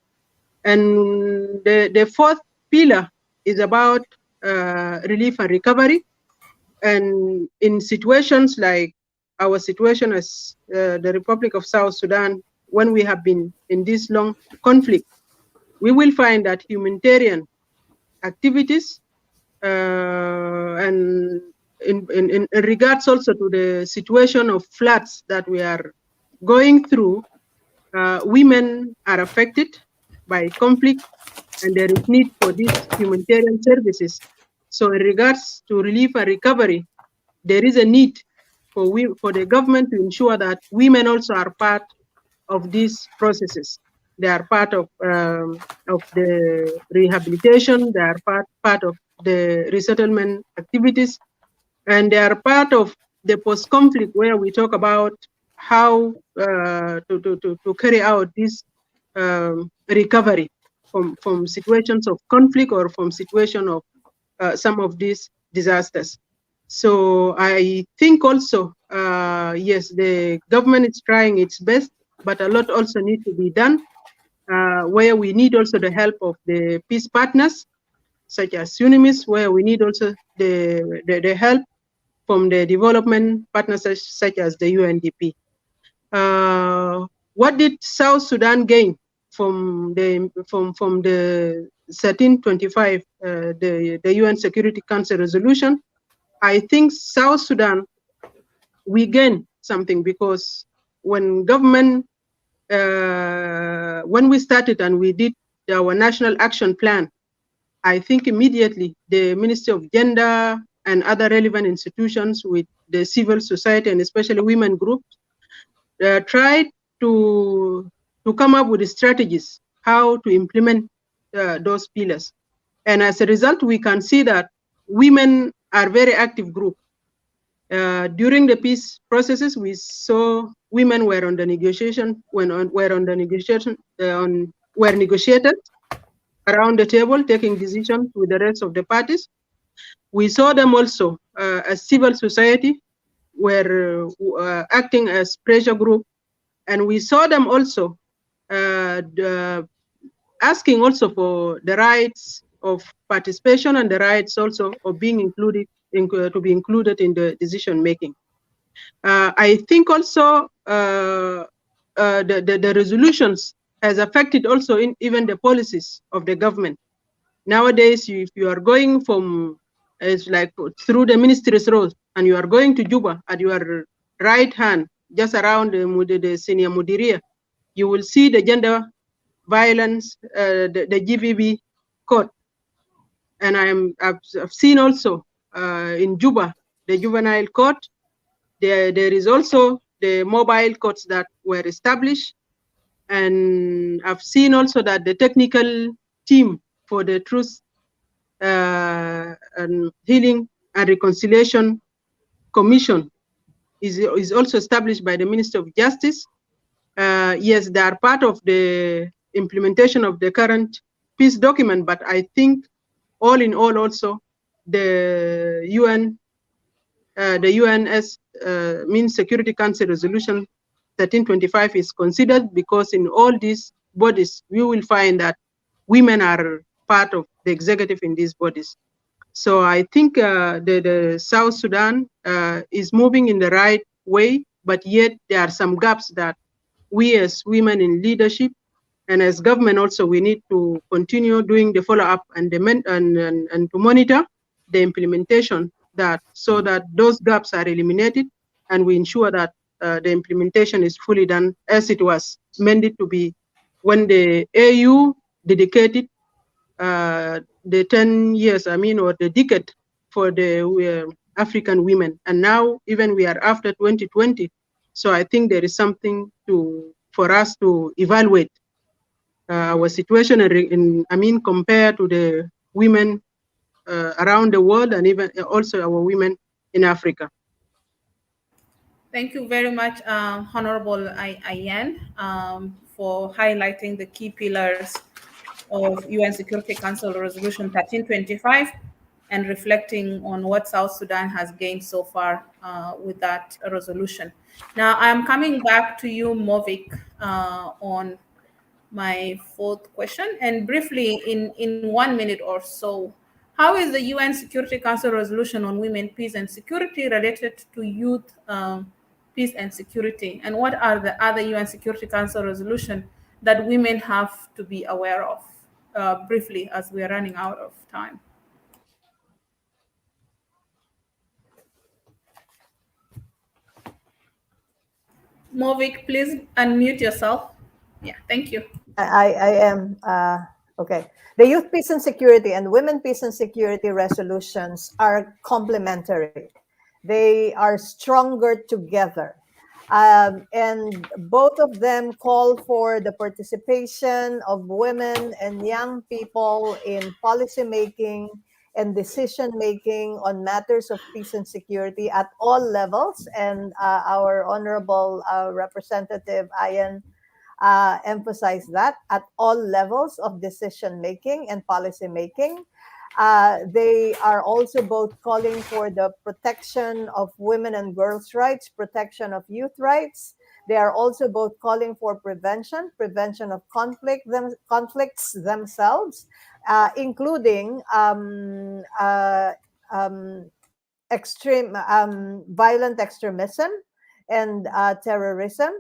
And the fourth pillar is about relief and recovery. And in situations like our situation as the Republic of South Sudan, when we have been in this long conflict, we will find that humanitarian activities and in regards also to the situation of floods that we are going through, women are affected by conflict, and there is need for these humanitarian services. So in regards to relief and recovery, there is a need for the government to ensure that women also are part of these processes. They are part of the rehabilitation, they are part of the resettlement activities, and they are part of the post-conflict, where we talk about how to carry out this recovery from situations of conflict or from situation of some of these disasters. So I think also, yes, the government is trying its best, but a lot also needs to be done, where we need also the help of the peace partners, such as UNIMIS, where we need also the help from the development partners such as the UNDP. What did South Sudan gain from the 1325, the UN Security Council resolution? I think South Sudan we gain something, because when government, when we started and we did our national action plan, I think immediately the Ministry of Gender and other relevant institutions with the civil society and especially women groups tried to come up with strategies how to implement those pillars. And as a result, we can see that women are very active group. During the peace processes, we saw women were on the negotiation, were negotiated around the table, taking decisions with the rest of the parties. We saw them also as civil society, were acting as pressure group, and we saw them also asking also for the rights of participation and the rights also of being included to be included in the decision making. I think also the resolutions has affected also in even the policies of the government. Nowadays, if you are going from, it's like through the ministry's road, and you are going to Juba, at your right hand, just around the senior Mudiria, you will see the gender violence, the GVB code. And I've seen also in Juba, the juvenile court. There is also the mobile courts that were established. And I've seen also that the technical team for the Truth and Healing and Reconciliation Commission is also established by the Minister of Justice. Yes, they are part of the implementation of the current peace document, but I think all in all also the UNS means Security Council Resolution 1325 is considered, because in all these bodies we will find that women are part of the executive in these bodies. So I think the South Sudan is moving in the right way, but yet there are some gaps that we as women in leadership and as government also, we need to continue doing the follow-up and to monitor the implementation, that so that those gaps are eliminated and we ensure that the implementation is fully done as it was meant to be when the AU dedicated the 10 years, or the decade for the African women. And now even we are after 2020. So I think there is something for us to evaluate our situation compared to the women around the world, and even also our women in Africa. Thank you very much, Honorable Achan, for highlighting the key pillars of UN Security Council Resolution 1325 and reflecting on what South Sudan has gained so far with that resolution. Now, I'm coming back to you, Movik, on my fourth question. And briefly, in 1 minute or so, how is the UN Security Council Resolution on Women, Peace and Security related to youth peace and security? And what are the other UN Security Council resolutions that women have to be aware of? Briefly, as we are running out of time. Movik, please unmute yourself. Yeah, thank you. I am, okay. The Youth Peace and Security and Women Peace and Security resolutions are complementary. They are stronger together. And both of them call for the participation of women and young people in policymaking and decision-making on matters of peace and security at all levels. And our Honorable Representative Achan emphasize that at all levels of decision making and policy making. They are also both calling for the protection of women and girls' rights, protection of youth rights. They are also both calling for prevention of conflicts themselves, including extreme violent extremism and terrorism.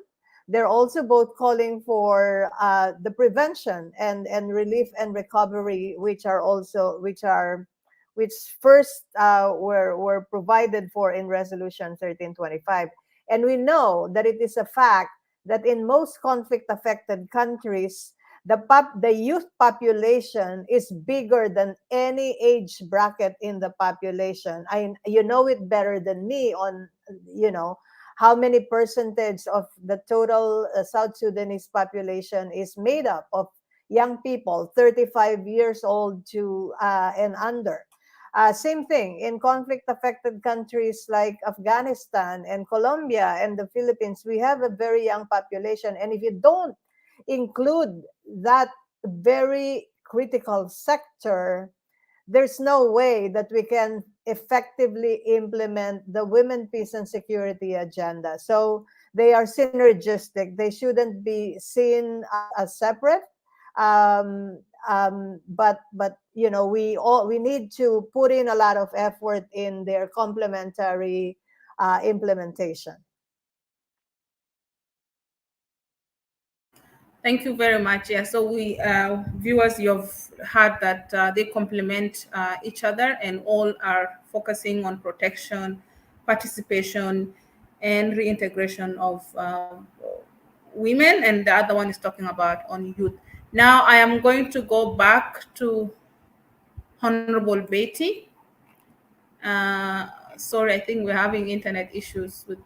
They're also both calling for the prevention and relief and recovery, which are which first were provided for in Resolution 1325. And we know that it is a fact that in most conflict-affected countries, the youth population is bigger than any age bracket in the population. You know it better than me on, how many percentage of the total South Sudanese population is made up of young people, 35 years old to and under. Same thing in conflict-affected countries like Afghanistan and Colombia and the Philippines. We have a very young population, and if you don't include that very critical sector, there's no way that we can effectively implement the Women, Peace, and Security agenda. So they are synergistic. They shouldn't be seen as separate. But we need to put in a lot of effort in their complementary implementation. Thank you very much. Yeah, so we viewers, you've heard that they complement each other, and all are focusing on protection, participation, and reintegration of women, and the other one is talking about on youth. Now I am going to go back to Honorable Betty. Sorry, I think we're having internet issues with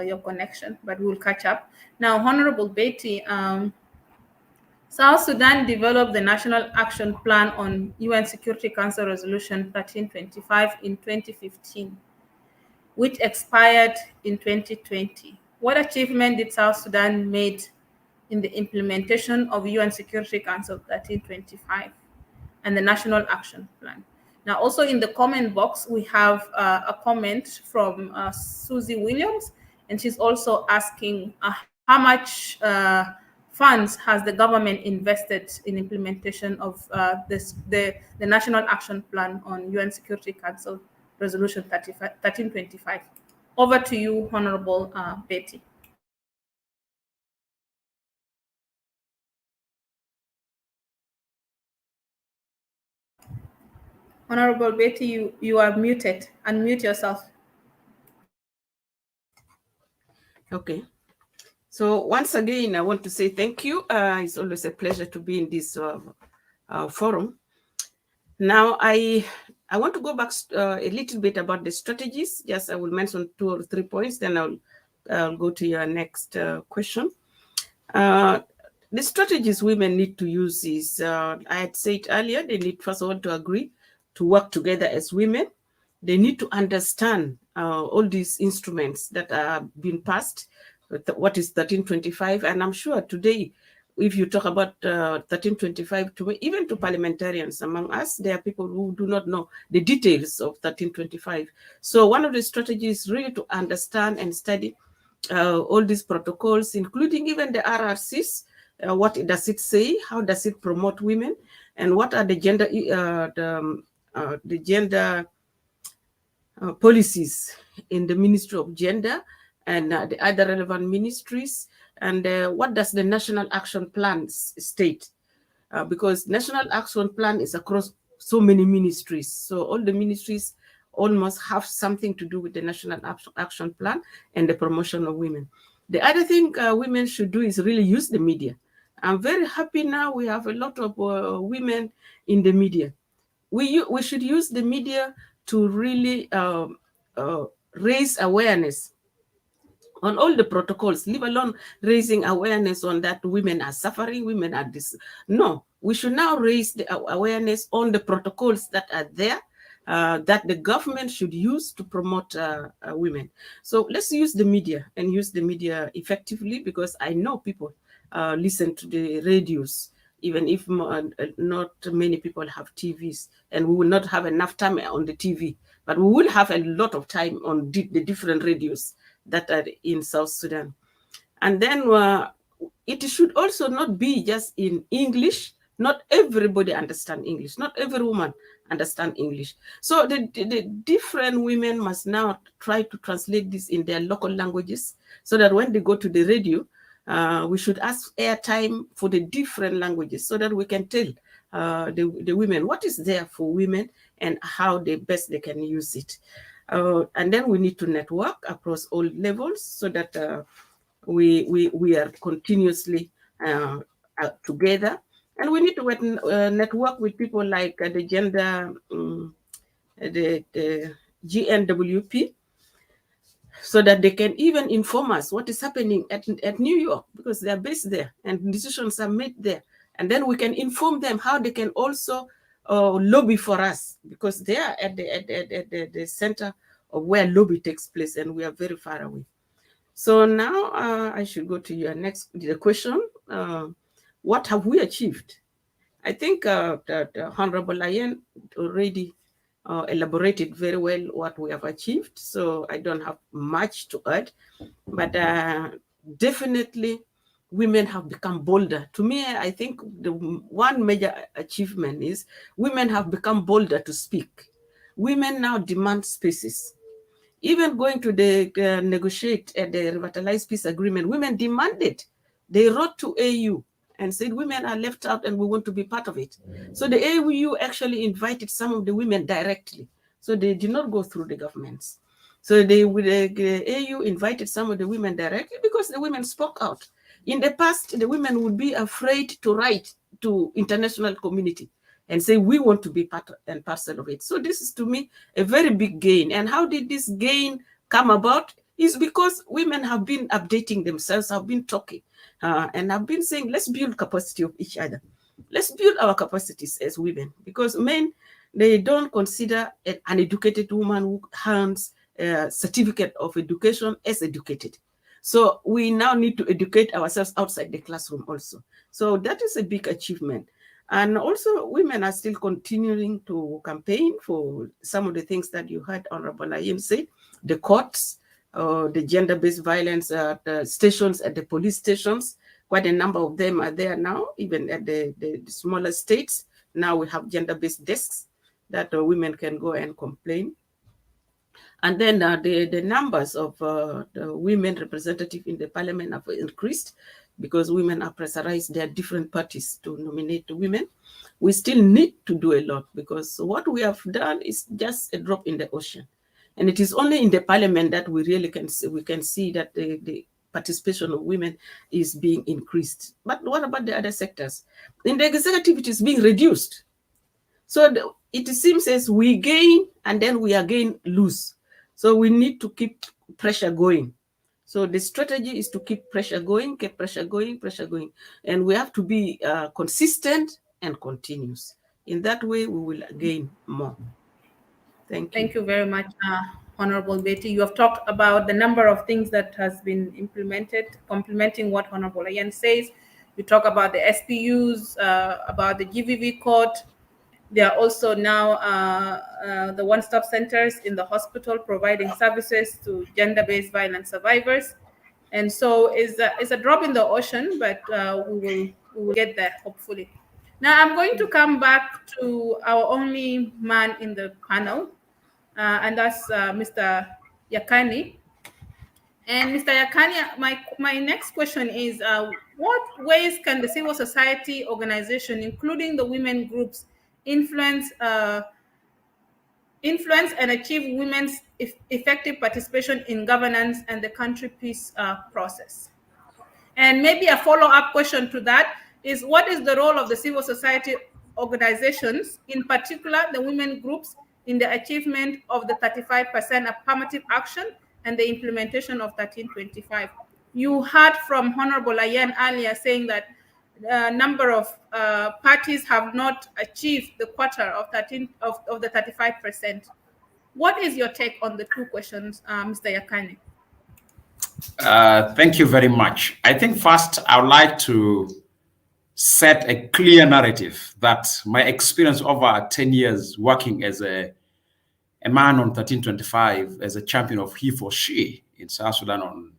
your connection, but we'll catch up. Now, Honorable Betty, South Sudan developed the National Action Plan on UN Security Council Resolution 1325 in 2015, which expired in 2020. What achievement did South Sudan made in the implementation of UN Security Council 1325 and the National Action Plan? Now, also in the comment box, we have a comment from Susie Williams, and she's also asking how much funds has the government invested in implementation of the National Action Plan on UN Security Council Resolution 1325. Over to you, Honorable Betty. Honorable Betty, you are muted. Unmute yourself. Okay. So once again, I want to say thank you. It's always a pleasure to be in this forum. Now, I want to go back a little bit about the strategies. Just I will mention 2 or 3 points, then I'll go to your next question. The strategies women need to use is, I had said earlier, they need first of all to agree to work together as women. They need to understand all these instruments that are being passed. What is 1325? And I'm sure today, if you talk about 1325, even to parliamentarians among us, there are people who do not know the details of 1325. So one of the strategies is really to understand and study all these protocols, including even the RRCs. What does it say? How does it promote women? And what are the gender policies in the Ministry of Gender and the other relevant ministries? And what does the National Action Plan state? Because National Action Plan is across so many ministries. So all the ministries almost have something to do with the National Action Plan and the promotion of women. The other thing women should do is really use the media. I'm very happy now we have a lot of women in the media. We should use the media to really raise awareness on all the protocols, leave alone raising awareness on that women are suffering, women are No, we should now raise the awareness on the protocols that are there, that the government should use to promote women. So let's use the media and use the media effectively, because I know people listen to the radios, even if not many people have TVs, and we will not have enough time on the TV, but we will have a lot of time on the different radios that are in South Sudan. And then it should also not be just in English. Not everybody understands English. Not every woman understands English. So the different women must now try to translate this in their local languages, so that when they go to the radio, we should ask airtime for the different languages, so that we can tell the women what is there for women and how they can use it. And then we need to network across all levels so that we are continuously together. And we need to network with people like the gender, the GNWP, so that they can even inform us what is happening at New York, because they are based there and decisions are made there. And then we can inform them how they can also lobby for us, because they are at the center of where lobby takes place, and we are very far away. So now I should go to your next question. What have we achieved? I think that Honorable Achan already elaborated very well what we have achieved, so I don't have much to add, but definitely women have become bolder. To me, I think the one major achievement is women have become bolder to speak. Women now demand spaces. Even going to the negotiate at the revitalized peace agreement, women demanded. They wrote to AU and said women are left out and we want to be part of it. So the AU actually invited some of the women directly. So they did not go through the governments. So the AU invited some of the women directly because the women spoke out. In the past, the women would be afraid to write to international community and say, we want to be part and parcel of it. So this is, to me, a very big gain. And how did this gain come about? Is because women have been updating themselves, have been talking, and have been saying, let's build capacity of each other. Let's build our capacities as women, because men, they don't consider an uneducated woman who has a certificate of education as educated. So we now need to educate ourselves outside the classroom also. So that is a big achievement. And also women are still continuing to campaign for some of the things that you heard Honorable Achan say, the courts, the gender-based violence stations at the police stations. Quite a number of them are there now, even at the smaller states. Now we have gender-based desks that women can go and complain. And then the numbers of the women representatives in the parliament have increased because women are pressurized. There are different parties to nominate women. We still need to do a lot, because what we have done is just a drop in the ocean. And it is only in the parliament that we really can see that the participation of women is being increased. But what about the other sectors? In the executive, it is being reduced. So it seems as we gain and then we again lose. So we need to keep pressure going. So the strategy is to keep pressure going, keep pressure going, pressure going. And we have to be consistent and continuous. In that way, we will gain more. Thank you. Thank you very much, Honorable Betty. You have talked about the number of things that has been implemented, complementing what Honorable Achan says. You talk about the SPUs, about the GVV court. There are also now the one-stop centers in the hospital providing services to gender-based violence survivors. And so it's a drop in the ocean, but we will get there, hopefully. Now I'm going to come back to our only man in the panel, and that's Mr. Yakani. And Mr. Yakani, my next question is, what ways can the civil society organization, including the women groups, influence and achieve women's effective participation in governance and the country peace process? And maybe a follow-up question to that is, what is the role of the civil society organizations, in particular the women groups, in the achievement of the 35% affirmative action and the implementation of 1325? You heard from Honorable Achan earlier saying that a number of parties have not achieved the quota of the 35%. What is your take on the two questions, Mr. Yakani? Thank you very much. I think first I would like to set a clear narrative that my experience over 10 years working as a man on 1325, as a champion of he for she in South Sudan on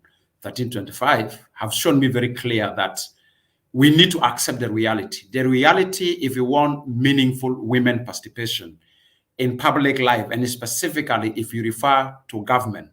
1325, have shown me very clear that we need to accept the reality. The reality, if you want meaningful women participation in public life, and specifically if you refer to government,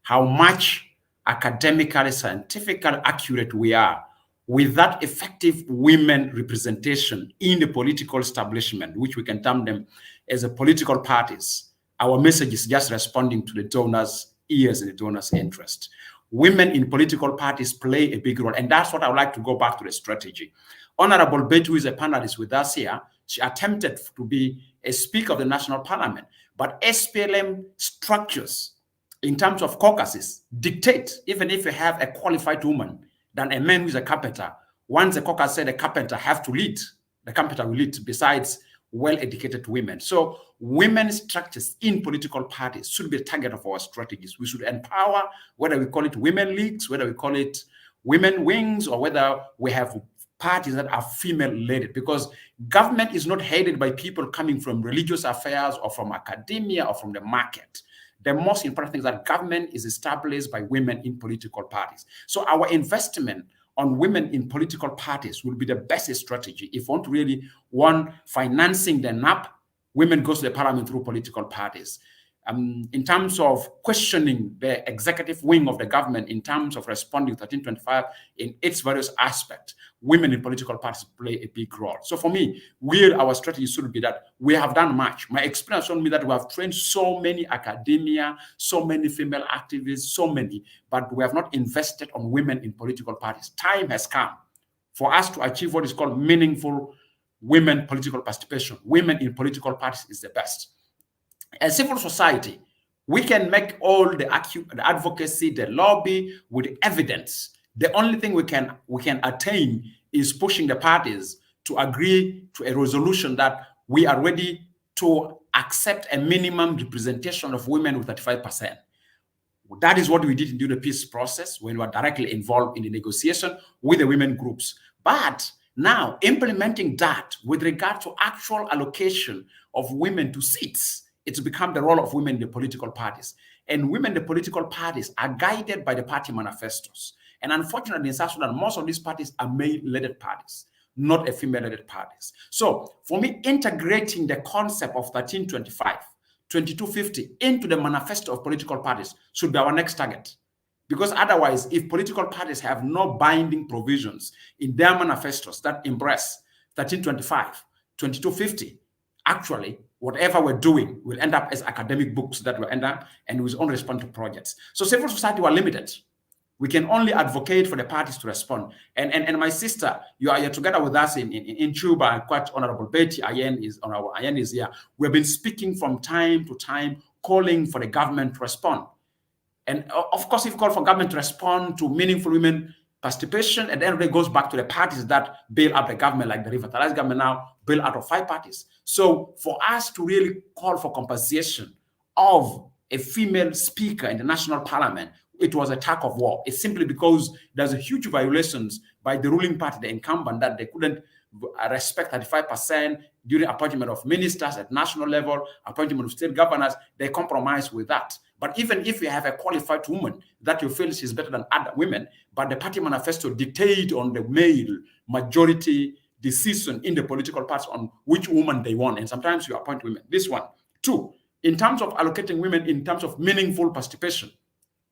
how much academically, scientifically accurate we are with that effective women representation in the political establishment, which we can term them as a political parties, our message is just responding to the donors' ears and the donors' interest. Women in political parties play a big role, and that's what I would like to go back to the strategy. Honorable Betty, who is a panelist with us here, she attempted to be a speaker of the national parliament, but SPLM structures in terms of caucuses dictate, even if you have a qualified woman than a man who is a carpenter, once the caucus said a carpenter have to lead, the carpenter will lead, besides well-educated women. So women's structures in political parties should be a target of our strategies. We should empower, whether we call it women leagues, whether we call it women wings, or whether we have parties that are female-led, because government is not headed by people coming from religious affairs or from academia or from the market. The most important thing is that government is established by women in political parties. So our investment on women in political parties will be the best strategy. If we want to really want financing the NAP, women goes to the parliament through political parties. In terms of questioning the executive wing of the government, in terms of responding to 1325 in its various aspects, women in political parties play a big role. So for me, our strategy should be that we have done much. My experience showed me that we have trained so many academia, so many female activists, so many, but we have not invested on women in political parties. Time has come for us to achieve what is called meaningful women political participation. Women in political parties is the best. As civil society, we can make all the advocacy, the lobby with evidence. The only thing we can attain is pushing the parties to agree to a resolution that we are ready to accept a minimum representation of women with 35%. That is what we did during the peace process when we were directly involved in the negotiation with the women groups. But now implementing that with regard to actual allocation of women to seats, it's become the role of women in the political parties. And women in the political parties are guided by the party manifestos. And unfortunately, in South Sudan, most of these parties are male-led parties, not a female-led parties. So for me, integrating the concept of 1325, 2250 into the manifesto of political parties should be our next target. Because otherwise, if political parties have no binding provisions in their manifestos that embrace 1325, 2250, actually, whatever we're doing will end up as academic books that will end up and will only respond to projects. So civil society were limited. We can only advocate for the parties to respond. And my sister, you're together with us in Cuba, quite Honorable Betty, Achan is here. We've been speaking from time to time, calling for the government to respond. And of course, if you call for government to respond to meaningful women participation, at the end of the day, goes back to the parties that bail out the government, like the revitalized government now bail out of 5 parties. So for us to really call for compensation of a female speaker in the national parliament, it was a tug of war. It's simply because there's a huge violations by the ruling party, the incumbent, that they couldn't respect 35% during appointment of ministers at national level, appointment of state governors. They compromise with that. But even if you have a qualified woman that you feel she's better than other women, but the party manifesto dictate on the male majority decision in the political parties on which woman they want. And sometimes you appoint women. This one. 2, in terms of allocating women in terms of meaningful participation,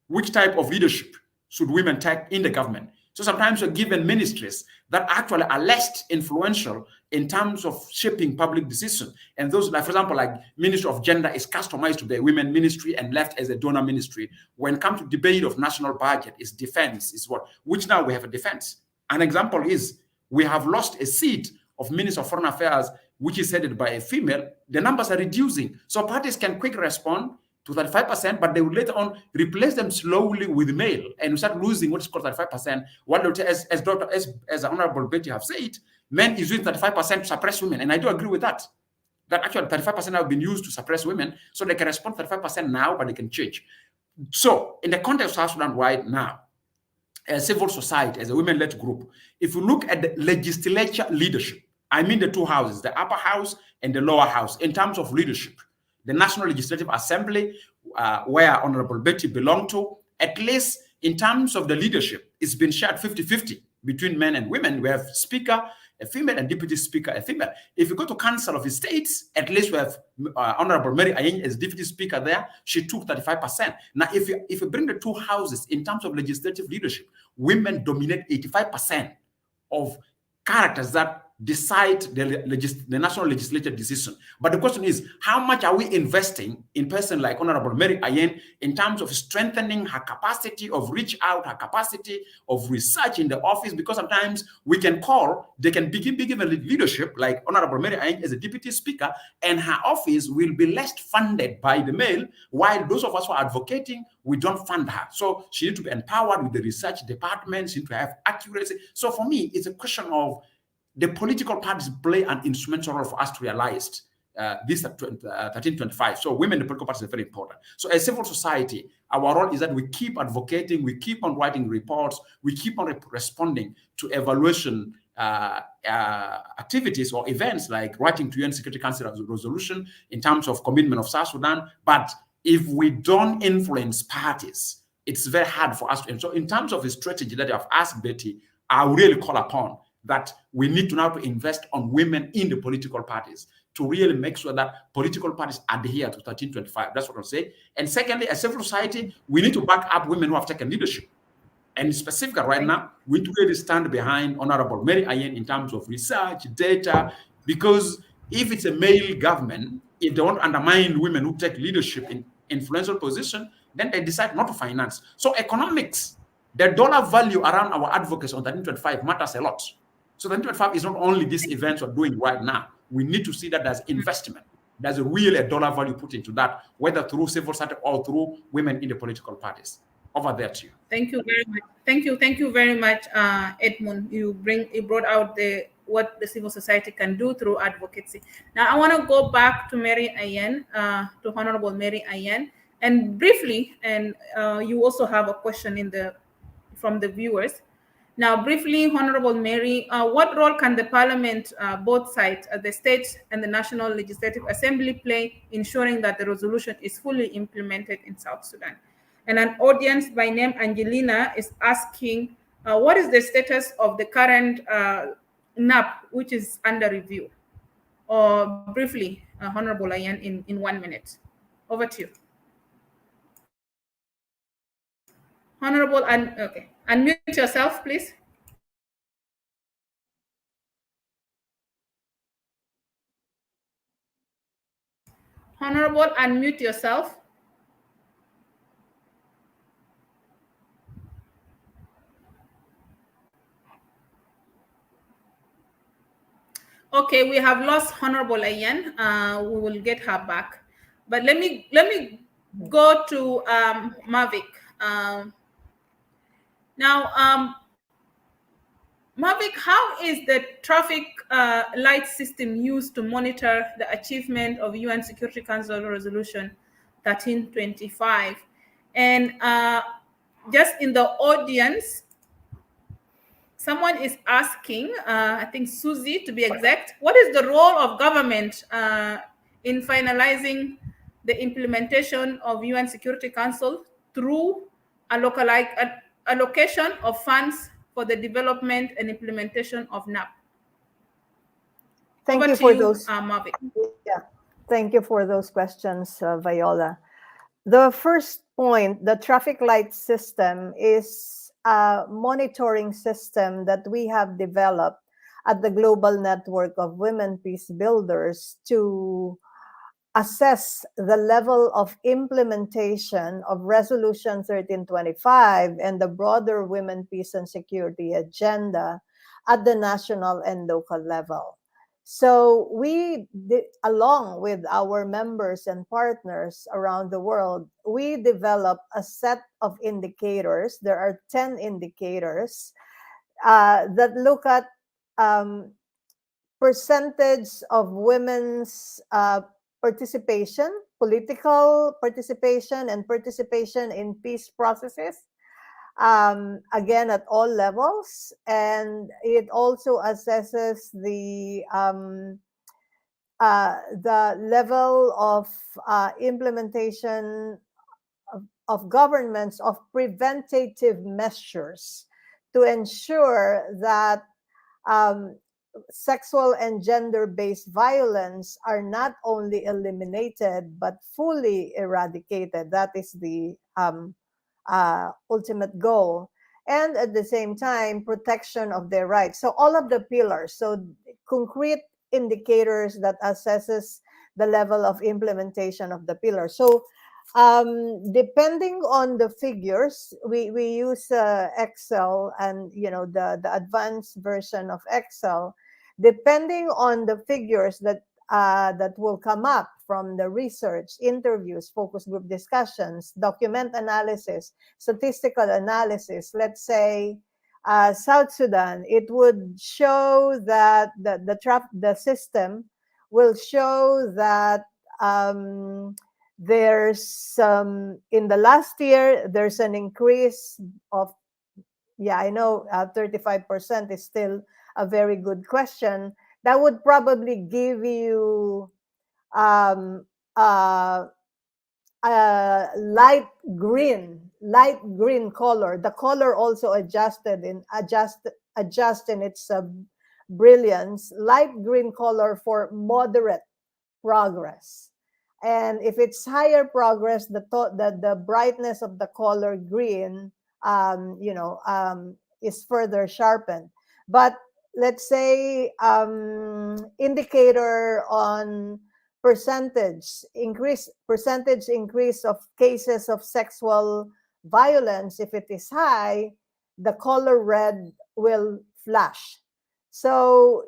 which type of leadership should women take in the government? So sometimes you're given ministries that actually are less influential in terms of shaping public decision. And those, like, for example, like Ministry of Gender is customized to be a women ministry and left as a donor ministry. When it comes to debate of national budget, is defense, is what, which now we have a defense. An example is we have lost a seat of Minister of Foreign Affairs, which is headed by a female. The numbers are reducing. So parties can quickly respond to 35%, but they will later on replace them slowly with male, and we start losing what is called 35%. What, as Honorable Betty have said, men is using 35% to suppress women, and I do agree with that. That actually 35% have been used to suppress women, so they can respond 35% now, but they can change. So in the context of South Sudan right now, as civil society, as a women-led group, if you look at the legislature leadership, I mean the 2 houses, the upper house and the lower house, in terms of leadership, the National Legislative Assembly, where Honorable Betty belonged to, at least in terms of the leadership, it's been shared 50-50 between men and women. We have speaker, a female, and deputy speaker, a female. If you go to Council of States, at least we have Honorable Mary Achan as deputy speaker there. She took 35%. Now, if you bring the 2 houses in terms of legislative leadership, women dominate 85% of characters that decide the national legislature decision. But the question is, how much are we investing in person like Honorable Mary Achan in terms of strengthening her capacity of reach out, her capacity of research in the office? Because sometimes we can call, they can be given leadership, like Honorable Mary Achan as a deputy speaker, and her office will be less funded by the mail, while those of us who are advocating, we don't fund her. So she needs to be empowered with the research department, she needs to have accuracy. So for me, it's a question of the political parties play an instrumental role for us to realize this 1325. So women in the political parties are very important. So as civil society, our role is that we keep advocating, we keep on writing reports, we keep on responding to evaluation activities or events like writing to UN Security Council resolution in terms of commitment of South Sudan. But if we don't influence parties, it's very hard for us to. And so in terms of the strategy that I've asked Betty, I really call upon that we need to now to invest on women in the political parties to really make sure that political parties adhere to 1325. That's what I'm saying. And secondly, as civil society, we need to back up women who have taken leadership. And specifically right now, we need to really stand behind Honorable Mary Achan in terms of research, data, because if it's a male government, if they want to undermine women who take leadership in influential position, then they decide not to finance. So economics, the dollar value around our advocacy on 1325 matters a lot. So 1325 is not only these events we're doing right now. We need to see that there's investment. There's a dollar value put into that, whether through civil society or through women in the political parties. Over there to you. Thank you very much. Thank you very much, Edmund. You brought out what the civil society can do through advocacy. Now I want to go back to Mary Achan, to Honorable Mary Achan, and briefly, and you also have a question from the viewers. Now, briefly, Honorable Mary, what role can the Parliament, both sides, the state and the National Legislative Assembly, play ensuring that the resolution is fully implemented in South Sudan? And an audience by name Angelina is asking, what is the status of the current NAP, which is under review? Or briefly, Honorable Achan, in 1 minute. Over to you. Honorable, okay. Unmute yourself, please. Honorable, unmute yourself. Okay, we have lost Honorable Achan. We will get her back. But let me go to Mavic. Now, Mavic, how is the traffic light system used to monitor the achievement of UN Security Council Resolution 1325? And just in the audience, someone is asking, I think Susie to be exact, what is the role of government in finalizing the implementation of UN Security Council through allocation of funds for the development and implementation of NAP? Thank you for those. Yeah, thank you for those questions, Viola. The first point, the traffic light system, is a monitoring system that we have developed at the Global Network of Women Peace Builders to assess the level of implementation of Resolution 1325 and the broader women, peace, and security agenda at the national and local level. So we, along with our members and partners around the world, we developed a set of indicators. There are 10 indicators that look at percentage of women's participation, political participation, and participation in peace processes, again at all levels. And it also assesses the level of implementation of governments of preventative measures to ensure that sexual and gender-based violence are not only eliminated but fully eradicated. That is the ultimate goal. and at the same time, protection of their rights. So all of the pillars, so concrete indicators that assesses the level of implementation of the pillar. So depending on the figures, we use Excel, and the advanced version of Excel. Depending on the figures that will come up from the research, interviews, focus group discussions, document analysis, statistical analysis. Let's say South Sudan, it would show that the system will show that there's in the last year there's an increase of, yeah, I know 35% is still a very good question. That would probably give you um, uh, light green color. The color also adjust in its brilliance. Light green color for moderate progress. And if it's higher progress, the brightness of the color green, is further sharpened. But let's say indicator on percentage increase of cases of sexual violence. If it is high, the color red will flash. So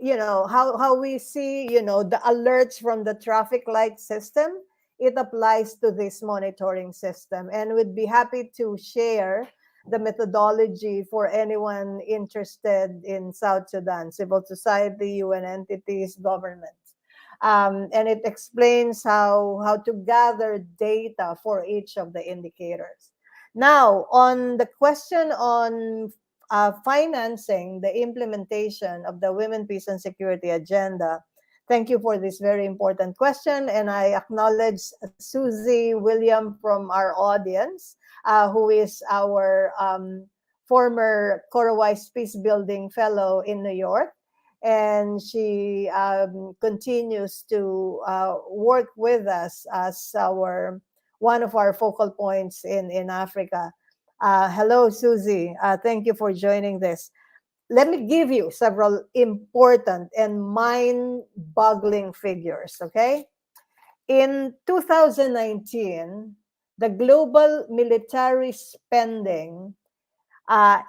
how we see the alerts from the traffic light system, it applies to this monitoring system, and we'd be happy to share the methodology for anyone interested in South Sudan, civil society, UN entities, governments. And it explains how to gather data for each of the indicators. Now, on the question on financing the implementation of the Women, Peace, and Security Agenda, thank you for this very important question. And I acknowledge Susie William from our audience, who is our former Korowais Peace Building Fellow in New York. And she continues to work with us as one of our focal points in Africa. Hello, Susie. Thank you for joining this. Let me give you several important and mind-boggling figures, okay? In 2019, the global military spending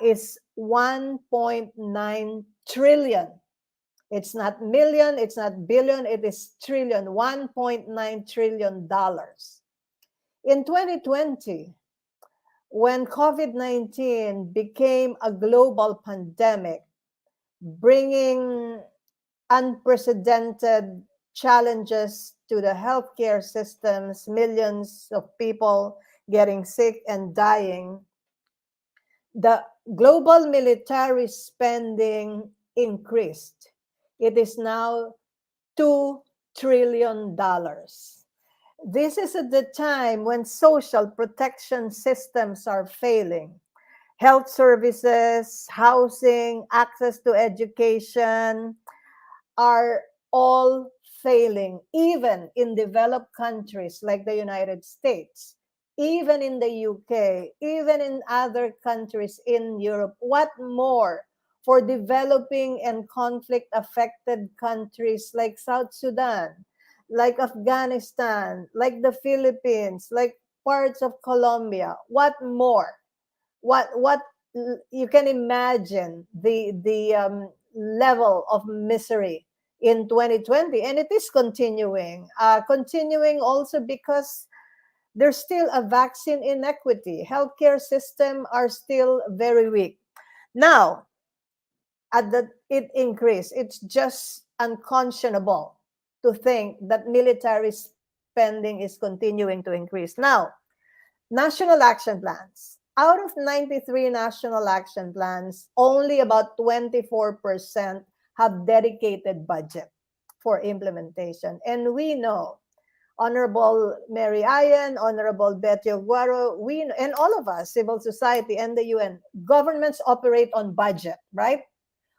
is 1.9 trillion. It's not million, it's not billion, it is trillion, $1.9 trillion. In 2020, when COVID-19 became a global pandemic, bringing unprecedented challenges to the healthcare systems, millions of people getting sick and dying, the global military spending increased. It is now $2 trillion. This is at the time when social protection systems are failing. Health services, housing, access to education are all failing, even in developed countries like the United States, even in the UK, even in other countries in Europe. What more for developing and conflict-affected countries like South Sudan, like Afghanistan, like the Philippines, like parts of Colombia? What more? What you can imagine the level of misery in 2020, and it is continuing also because there's still a vaccine inequity. Healthcare system are still very weak. Now, it increased. It's just unconscionable to think that military spending is continuing to increase. Now, national action plans. Out of 93 national action plans, only about 24% have dedicated budget for implementation. And we know, Honorable Mary Achan, Honorable Betty Oguaro, and all of us, civil society and the UN, governments operate on budget, right?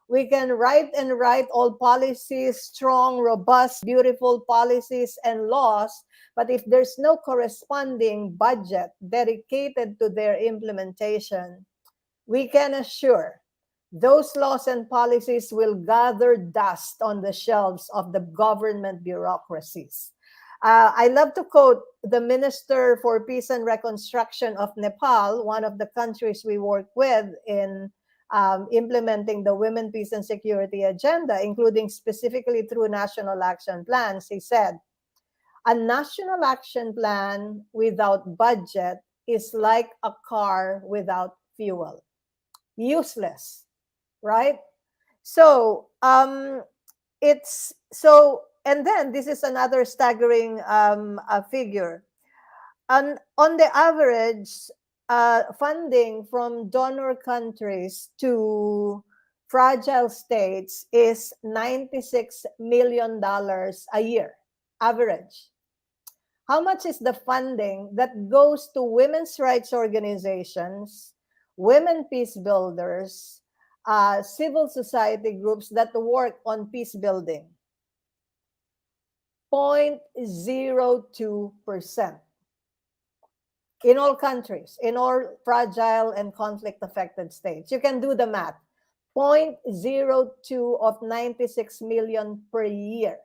We can write all policies, strong, robust, beautiful policies and laws, but if there's no corresponding budget dedicated to their implementation, we can assure those laws and policies will gather dust on the shelves of the government bureaucracies. I love to quote the Minister for Peace and Reconstruction of Nepal, one of the countries we work with in implementing the Women, Peace and Security agenda, including specifically through national action plans. He said, a national action plan without budget is like a car without fuel. Useless, right? So it's so, and then this is another staggering figure. On the average, funding from donor countries to fragile states is $96 million a year, average. How much is the funding that goes to women's rights organizations, women peace builders, civil society groups that work on peace building? 0.02%. In all countries, in all fragile and conflict affected states. You can do the math. 0.02 of 96 million per year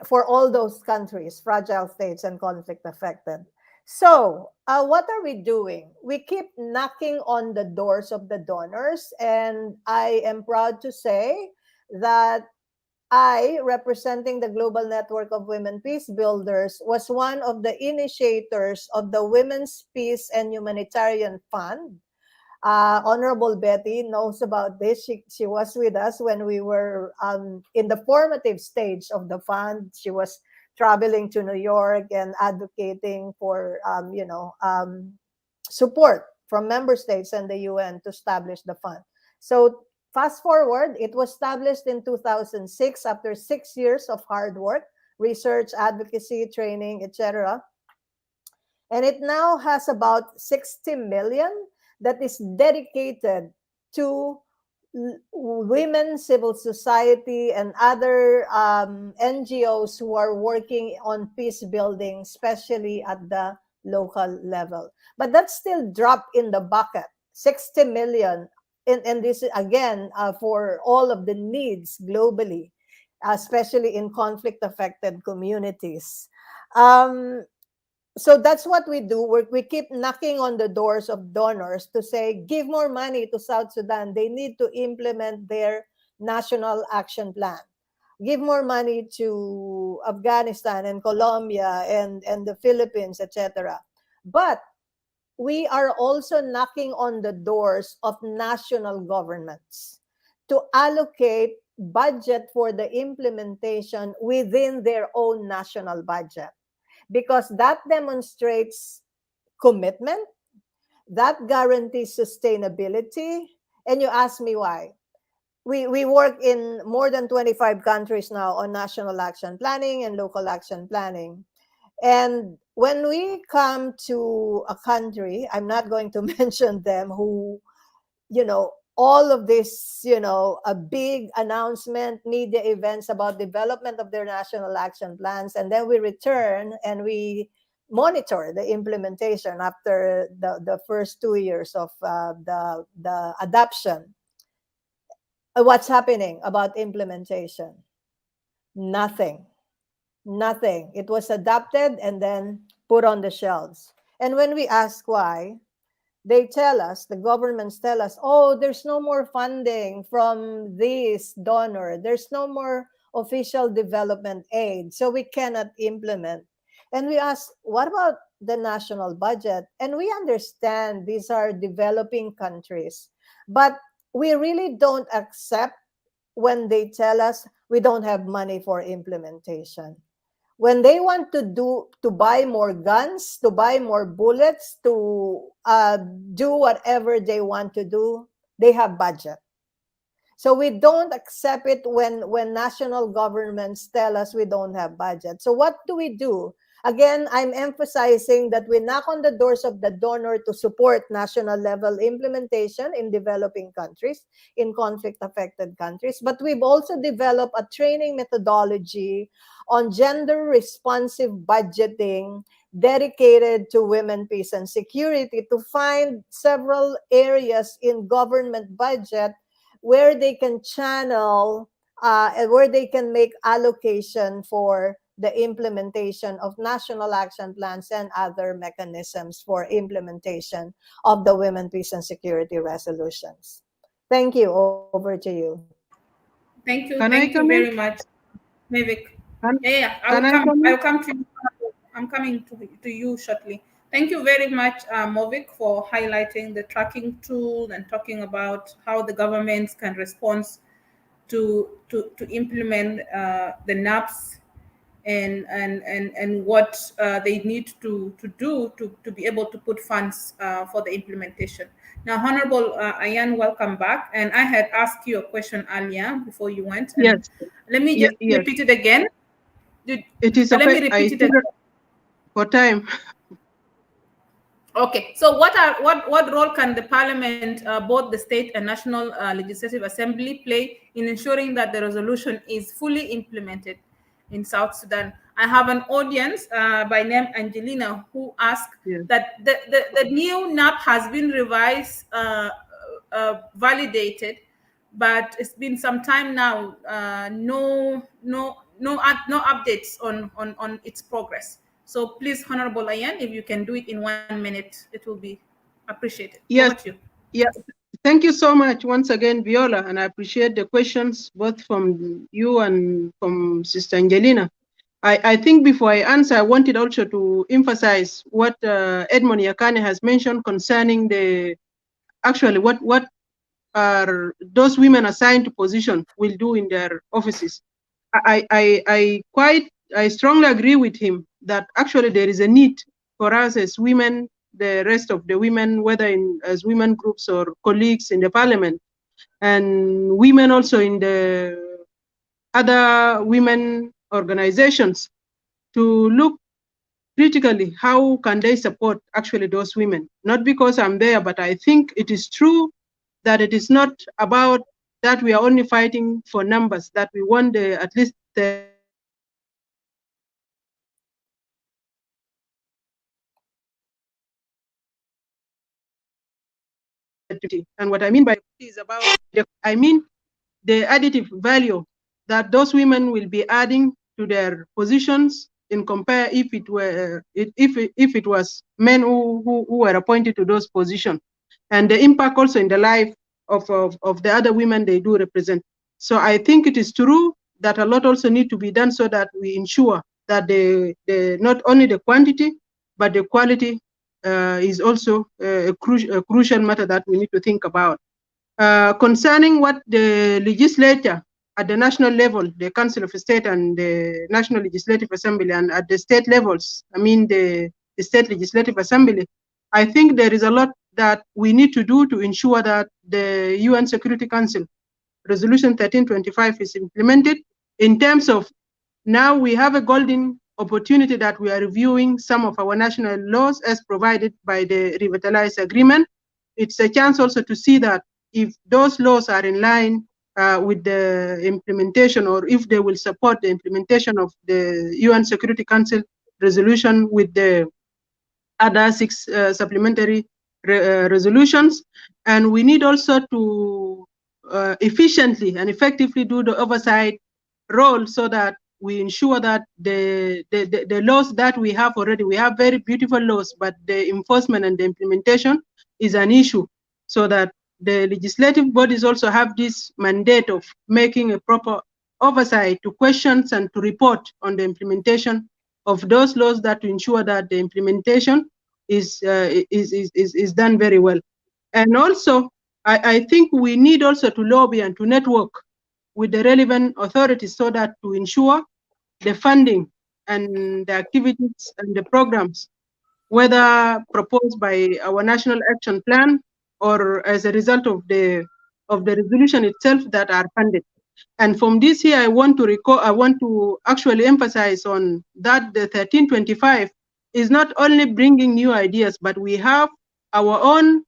for all those countries, fragile states and conflict affected. So what are we doing? We keep knocking on the doors of the donors, and I am proud to say that I, representing the Global Network of Women Peace Builders, was one of the initiators of the Women's Peace and Humanitarian Fund. Honorable Betty knows about this. She was with us when we were in the formative stage of the fund. She was traveling to New York and advocating for, support from member states and the UN to establish the fund. So fast forward, it was established in 2006 after 6 years of hard work, research, advocacy, training, etc. And it now has about 60 million that is dedicated to women, civil society, and other NGOs who are working on peace building, especially at the local level. But that's still drop in the bucket, 60 million. And this is, again, for all of the needs globally, especially in conflict-affected communities. So that's what we do. We keep knocking on the doors of donors to say, give more money to South Sudan. They need to implement their national action plan. Give more money to Afghanistan and Colombia and the Philippines, etc. But we are also knocking on the doors of national governments to allocate budget for the implementation within their own national budget, because that demonstrates commitment, that guarantees sustainability. And you ask me why. We work in more than 25 countries now on national action planning and local action planning. And when we come to a country, I'm not going to mention them, who, all of this, a big announcement, media events about development of their national action plans, and then we return and we monitor the implementation after the first 2 years of the adoption. What's happening about implementation? Nothing. It was adopted and then put on the shelves. And when we ask why, they tell us, the governments tell us, oh, there's no more funding from this donor. There's no more official development aid, so we cannot implement. And we ask, what about the national budget? And we understand these are developing countries, but we really don't accept when they tell us we don't have money for implementation. When they want to buy more guns, to buy more bullets, to do whatever they want to do, they have budget. So we don't accept it when national governments tell us we don't have budget. So what do? Again, I'm emphasizing that we knock on the doors of the donor to support national level implementation in developing countries, in conflict affected countries, but we've also developed a training methodology on gender responsive budgeting dedicated to women, peace, and security to find several areas in government budget where they can channel and where they can make allocation for the implementation of national action plans and other mechanisms for implementation of the Women, Peace, and Security resolutions. Thank you. Over to you. Thank you. Can I Thank you come in? very much, Mavik. Can, Yeah, can I come I'll in? come to you. I'm coming to you shortly. Thank you very much, Movik, for highlighting the tracking tool and talking about how the governments can respond to implement the NAPs and what they need to do to be able to put funds for the implementation. Now, Honorable Achan, welcome back. And I had asked you a question earlier before you went. And Yes. let me just Yes. repeat it again. It is Let me okay. repeat it again. For time. Okay, so what role can the parliament, both the state and national legislative assembly, play in ensuring that the resolution is fully implemented in South Sudan? I have an audience by name Angelina who asked that the new NAP has been revised, validated, but it's been some time now. No updates on its progress. So please, Honorable Achan, if you can do it in 1 minute, it will be appreciated. Yes. Over to you. Yeah. Thank you so much once again, Viola, and I appreciate the questions both from you and from Sister Angelina. I think before I answer, I wanted also to emphasize what Edmond Yakane has mentioned concerning the actually what are those women assigned to position will do in their offices. I strongly agree with him that actually there is a need for us as women, the rest of the women, whether as women groups or colleagues in the parliament, and women also in the other women organizations, to look critically how can they support actually those women. Not because I'm there, but I think it is true that it is not about that we are only fighting for numbers, that we want at least the and what I mean by is about the additive value that those women will be adding to their positions in compare if it were if it was men who were appointed to those positions, and the impact also in the life of the other women they do represent. So I think it is true that a lot also need to be done so that we ensure that the not only the quantity but the quality is also a crucial matter that we need to think about. Concerning what the legislature at the national level, the Council of State and the National Legislative Assembly, and at the state levels, I mean the State Legislative Assembly, I think there is a lot that we need to do to ensure that the UN Security Council Resolution 1325 is implemented. In terms of now we have a golden opportunity that we are reviewing some of our national laws as provided by the Revitalized Agreement. It's a chance also to see that if those laws are in line with the implementation, or if they will support the implementation of the UN Security Council resolution with the other 6 supplementary resolutions. And we need also to efficiently and effectively do the oversight role so that we ensure that the laws that we have already, we have very beautiful laws, but the enforcement and the implementation is an issue, so that the legislative bodies also have this mandate of making a proper oversight to questions and to report on the implementation of those laws, that to ensure that the implementation is done very well. And also, I think we need also to lobby and to network with the relevant authorities so that to ensure the funding and the activities and the programs, whether proposed by our National Action Plan or as a result of the resolution itself, that are funded. And from this here, I want to actually emphasize on that the 1325 is not only bringing new ideas, but we have our own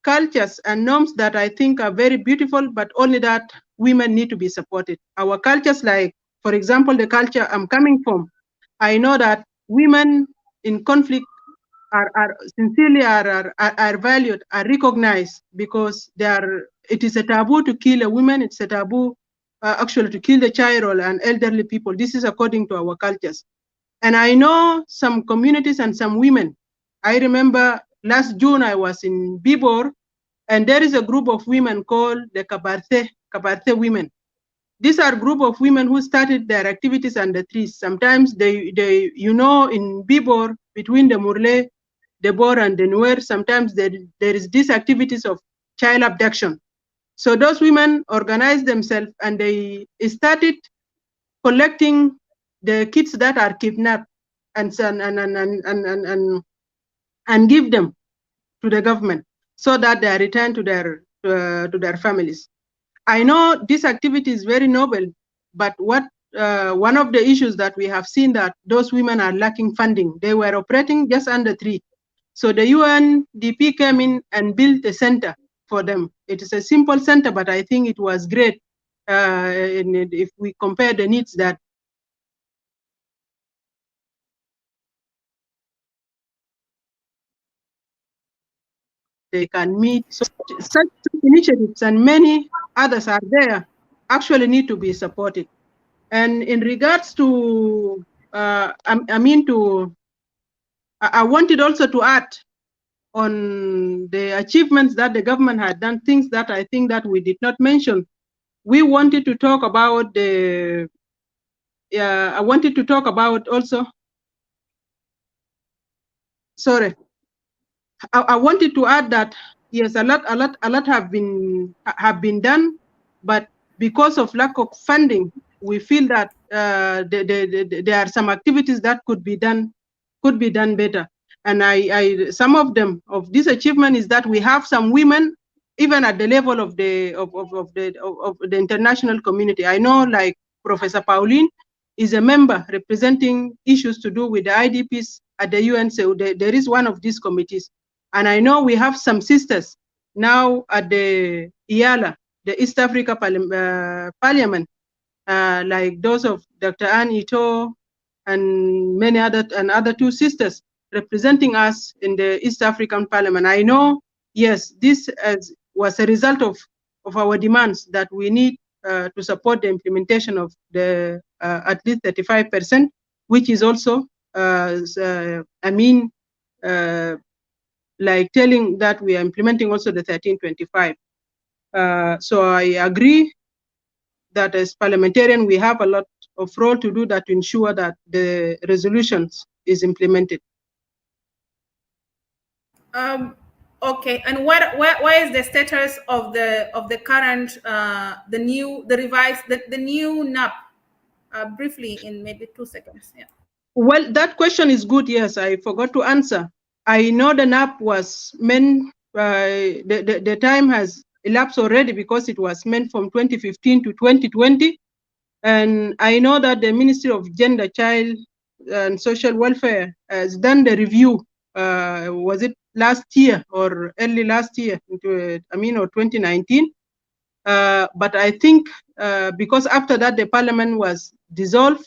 cultures and norms that I think are very beautiful, but only that women need to be supported. Our cultures, like, for example, the culture I'm coming from, I know that women in conflict are sincerely are valued, are recognized, because it is a taboo to kill a woman. It's a taboo actually to kill the child or an elderly people. This is according to our cultures. And I know some communities and some women. I remember last June I was in Bibor, and there is a group of women called the Kabarte women. These are a group of women who started their activities under trees. Sometimes they in Bibor, between the Murle, the Bor, and the Nuer, sometimes there is these activities of child abduction. So those women organized themselves and they started collecting the kids that are kidnapped and give them to the government so that they are returned to their families. I know this activity is very noble, but one of the issues that we have seen that those women are lacking funding. They were operating just under 3. So the UNDP came in and built a center for them. It is a simple center, but I think it was great if we compare the needs that they can meet. So such initiatives and many others are there, actually need to be supported. And in regards to, I wanted also to add on the achievements that the government had done, things that I think that we did not mention. We wanted to talk about I wanted to talk about also, sorry. I wanted to add that yes, a lot have been done, but because of lack of funding, we feel that there are some activities that could be done better. And some of this achievement is that we have some women even at the level of the international community. I know, like Professor Pauline is a member representing issues to do with the IDPs at the UN. So there is one of these committees. And I know we have some sisters now at the IALA, the East Africa Parliament, like those of Dr. Anne Ito and many other 2 sisters representing us in the East African Parliament. I know, yes, this was a result of our demands that we need to support the implementation of the at least 35%, which is also, like telling that we are implementing also the 1325. So I agree that as parliamentarian, we have a lot of role to do that to ensure that the resolutions is implemented. Okay, and where is the status of the current the new NAP? Briefly, in maybe 2 seconds. Yeah. Well, that question is good. Yes, I forgot to answer. I know the NAP was meant. The time has elapsed already because it was meant from 2015 to 2020, and I know that the Ministry of Gender, Child, and Social Welfare has done the review. Was it last year or early last year? Or 2019. But I think because after that the Parliament was dissolved,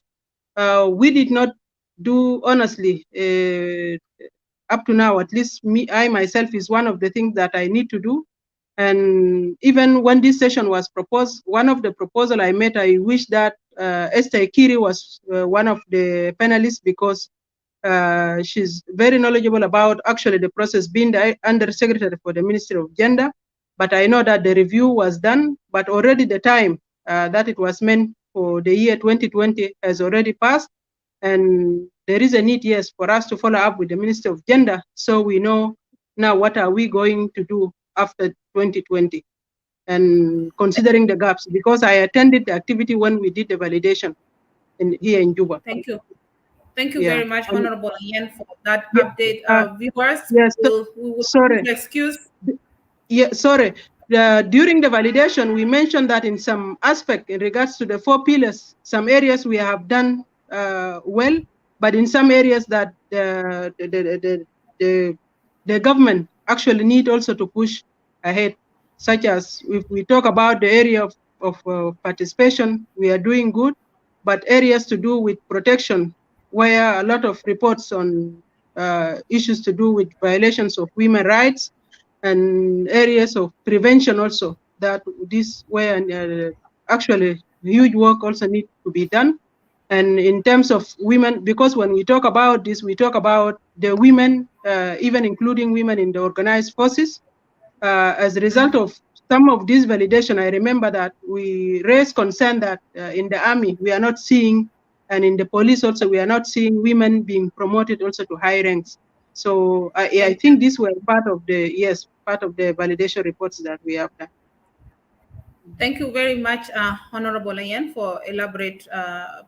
we did not do honestly. Up to now, at least I myself is one of the things that I need to do. And even when this session was proposed, one of the proposals I made, I wish that Esther Kiri was one of the panelists, because she's very knowledgeable about actually the process, being the Undersecretary for the Ministry of Gender. But I know that the review was done, but already the time that it was meant for the year 2020 has already passed. And there is a need, yes, for us to follow up with the Ministry of Gender, so we know now what are we going to do after 2020, and considering the gaps, because I attended the activity when we did the validation here in Juba. Thank you. Thank you very much, Honorable Ian, for that update. Viewers, yes, we will sorry. excuse. Yeah, sorry. During the validation, we mentioned that in some aspect, in regards to the 4 pillars, some areas we have done well, but in some areas that the government actually need also to push ahead, such as if we talk about the area of participation, we are doing good, but areas to do with protection, where a lot of reports on issues to do with violations of women's rights, and areas of prevention also, that this where actually huge work also need to be done. And in terms of women, because when we talk about this, we talk about the women, even including women in the organized forces. As a result of some of this validation, I remember that we raised concern that in the army, we are not seeing, and in the police also, we are not seeing women being promoted also to high ranks. So I think these were part of the validation reports that we have done. Thank you very much, Honorable Ayan, for elaborate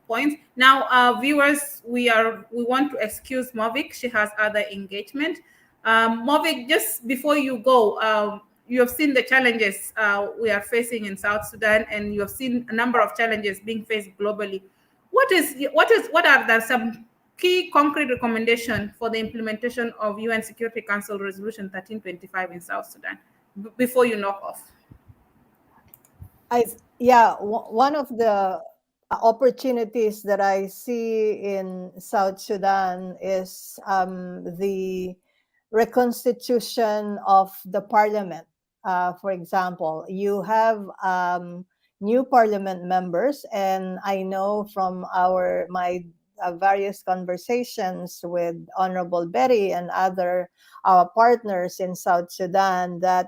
points. Now, viewers, we want to excuse Movik. She has other engagement. Movik, just before you go, you have seen the challenges we are facing in South Sudan, and you have seen a number of challenges being faced globally. What are some key concrete recommendations for the implementation of UN Security Council Resolution 1325 in South Sudan before you knock off? One of the opportunities that I see in South Sudan is the reconstitution of the parliament. For example, you have new parliament members, and I know from my various conversations with Honorable Betty and other partners in South Sudan that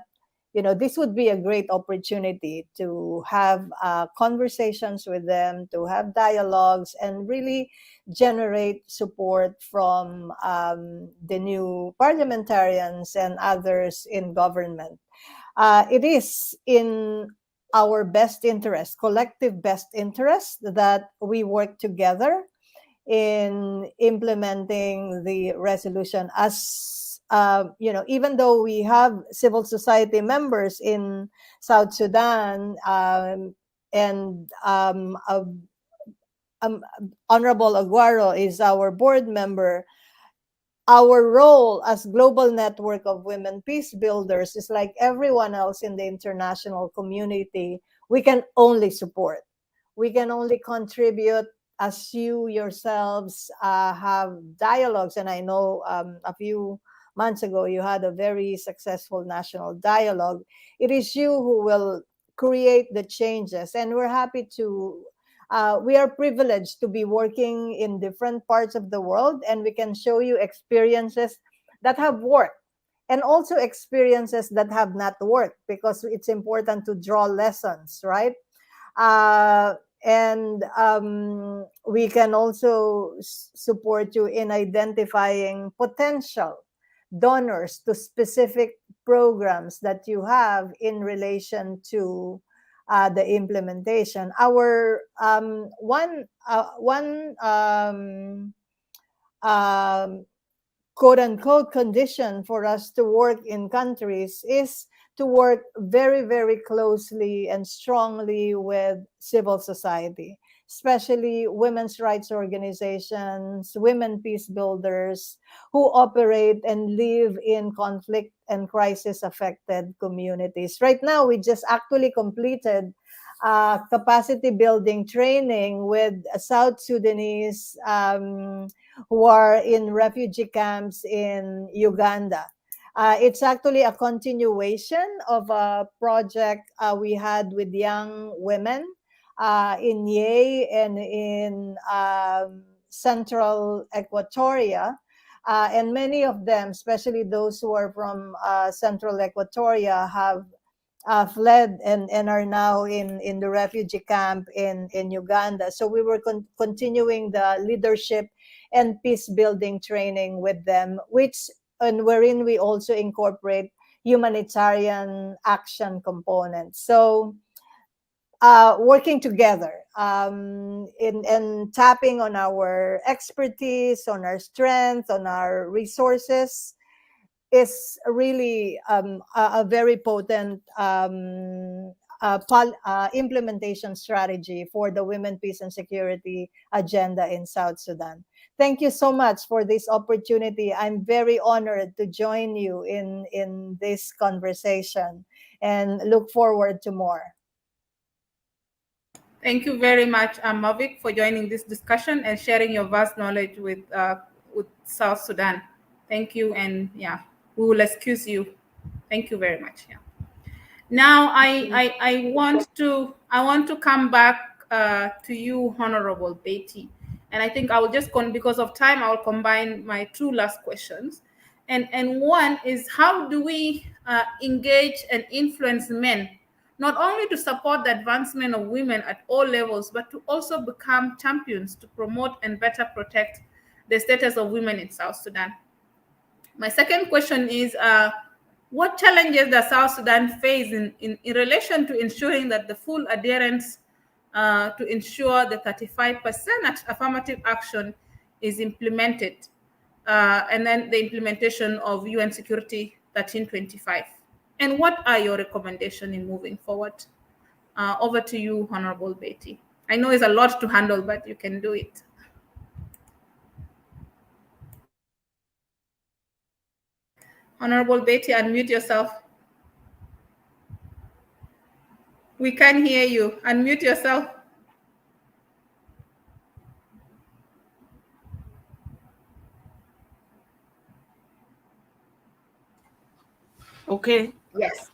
this would be a great opportunity to have conversations with them, to have dialogues, and really generate support from the new parliamentarians and others in government. It is in our best interest, collective best interest, that we work together in implementing the resolution. As even though we have civil society members in South Sudan, and Honorable Oguaro is our board member, our role as global network of women peace builders is like everyone else in the international community. We can only support. We can only contribute as you yourselves have dialogues. And I know a few months ago, you had a very successful national dialogue. It is you who will create the changes. And we're happy to, we are privileged to be working in different parts of the world, and we can show you experiences that have worked and also experiences that have not worked, because it's important to draw lessons, right? And we can also support you in identifying potential donors to specific programs that you have in relation to the implementation. Our quote unquote condition for us to work in countries is to work very, very closely and strongly with civil society, especially women's rights organizations, women peace builders who operate and live in conflict and crisis affected communities. Right now, we just actually completed capacity building training with South Sudanese who are in refugee camps in Uganda. It's actually a continuation of a project we had with young women in Yei and in central Equatoria. And many of them, especially those who are from central Equatoria, have fled and are now in the refugee camp in Uganda. So we were continuing the leadership and peace building training with them, wherein we also incorporate humanitarian action components. So working together and tapping on our expertise, on our strength, on our resources, is really a very potent implementation strategy for the Women, Peace and Security agenda in South Sudan. Thank you so much for this opportunity. I'm very honored to join you in this conversation and look forward to more. Thank you very much, Mavic, for joining this discussion and sharing your vast knowledge with South Sudan. Thank you, and yeah, we will excuse you. Thank you very much. Yeah. Now, I want to come back to you, Honorable Betty, and I think I will just because of time, I will combine my two last questions, and one is, how do we engage and influence men, not only to support the advancement of women at all levels, but to also become champions to promote and better protect the status of women in South Sudan? My second question is, what challenges does South Sudan face in relation to ensuring that the full adherence to ensure the 35% affirmative action is implemented, and then the implementation of UN Security 1325? And what are your recommendations in moving forward? Over to you, Honorable Betty. I know it's a lot to handle, but you can do it. Honorable Betty, unmute yourself. We can't hear you. Unmute yourself. Okay. Yes.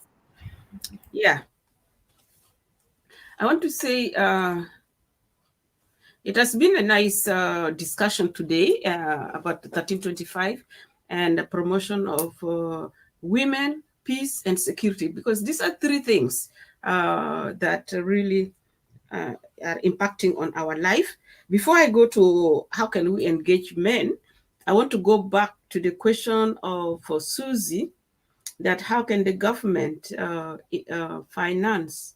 Yeah. I want to say it has been a nice discussion today about 1325 and the promotion of women, peace, and security, because these are three things that really are impacting on our life. Before I go to how can we engage men, I want to go back to the question of Susie, that how can the government finance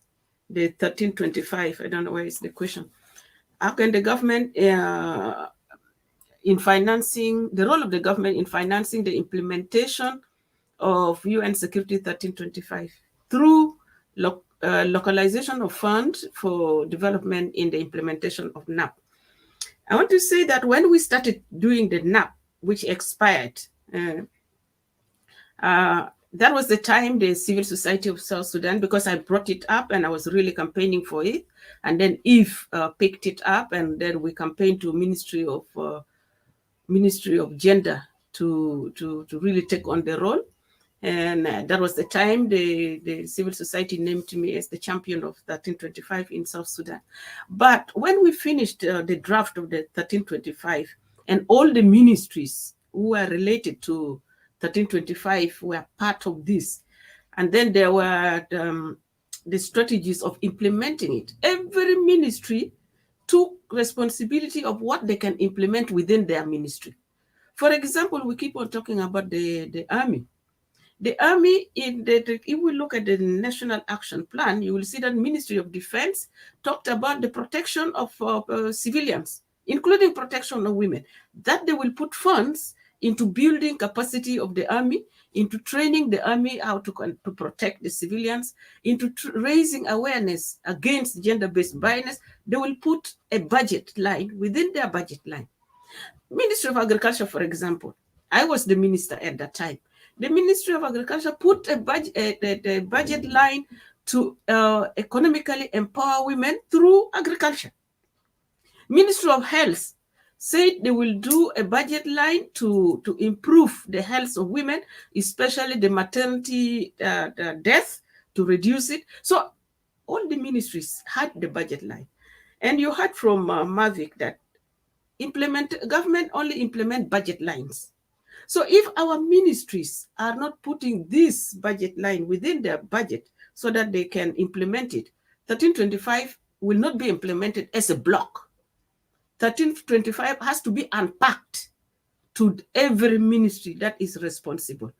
the 1325? I don't know where is the question. How can the government in financing, the role of the government in financing the implementation of UN Security 1325 through localization of funds for development in the implementation of NAP? I want to say that when we started doing the NAP, which expired, that was the time the civil society of South Sudan, because I brought it up and I was really campaigning for it, and then Eve picked it up, and then we campaigned to Ministry of Gender to really take on the role. And that was the time the civil society named me as the champion of 1325 in South Sudan. But when we finished the draft of the 1325, and all the ministries who are related to 1325 were part of this, and then there were the strategies of implementing it. Every ministry took responsibility of what they can implement within their ministry. For example, we keep on talking about the army. The army, if we look at the National Action Plan, you will see that Ministry of Defense talked about the protection of civilians, including protection of women, that they will put funds into building capacity of the army, into training the army how to protect the civilians, into raising awareness against gender-based violence. They will put a budget line within their budget line. Ministry of Agriculture, for example, I was the minister at that time. The Ministry of Agriculture put a budget line to economically empower women through agriculture. Ministry of Health said they will do a budget line to improve the health of women, especially the maternity death, to reduce it. So all the ministries had the budget line. And you heard from Mavic that government only implement budget lines. So if our ministries are not putting this budget line within their budget so that they can implement it, 1325 will not be implemented as a block. 1325 has to be unpacked to every ministry that is responsible.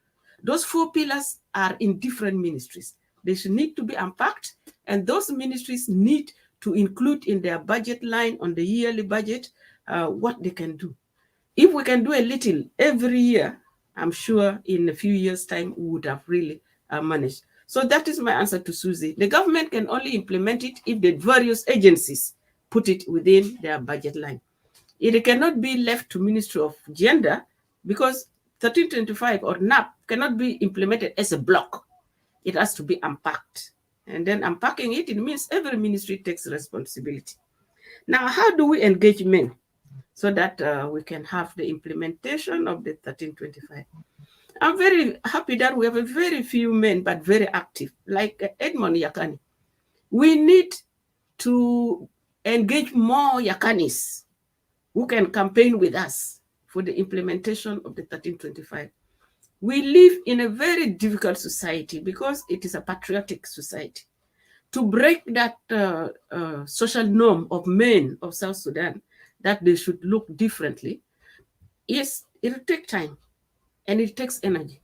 Those 4 pillars are in different ministries. They should need to be unpacked, and those ministries need to include in their budget line on the yearly budget what they can do. If we can do a little every year I'm sure in a few years' time, we would have really managed. So that is my answer to Susie. The government can only implement it if the various agencies put it within their budget line. It cannot be left to Ministry of Gender because 1325 or NAP cannot be implemented as a block. It has to be unpacked. And then unpacking it, it means every ministry takes responsibility. Now, how do we engage men so that we can have the implementation of the 1325? I'm very happy that we have a very few men, but very active, like Edmond Yakani. We need to engage more Yakanis who can campaign with us for the implementation of the 1325. We live in a very difficult society because it is a patriotic society. To break that social norm of men of South Sudan, that they should look differently, yes, it'll take time and it takes energy.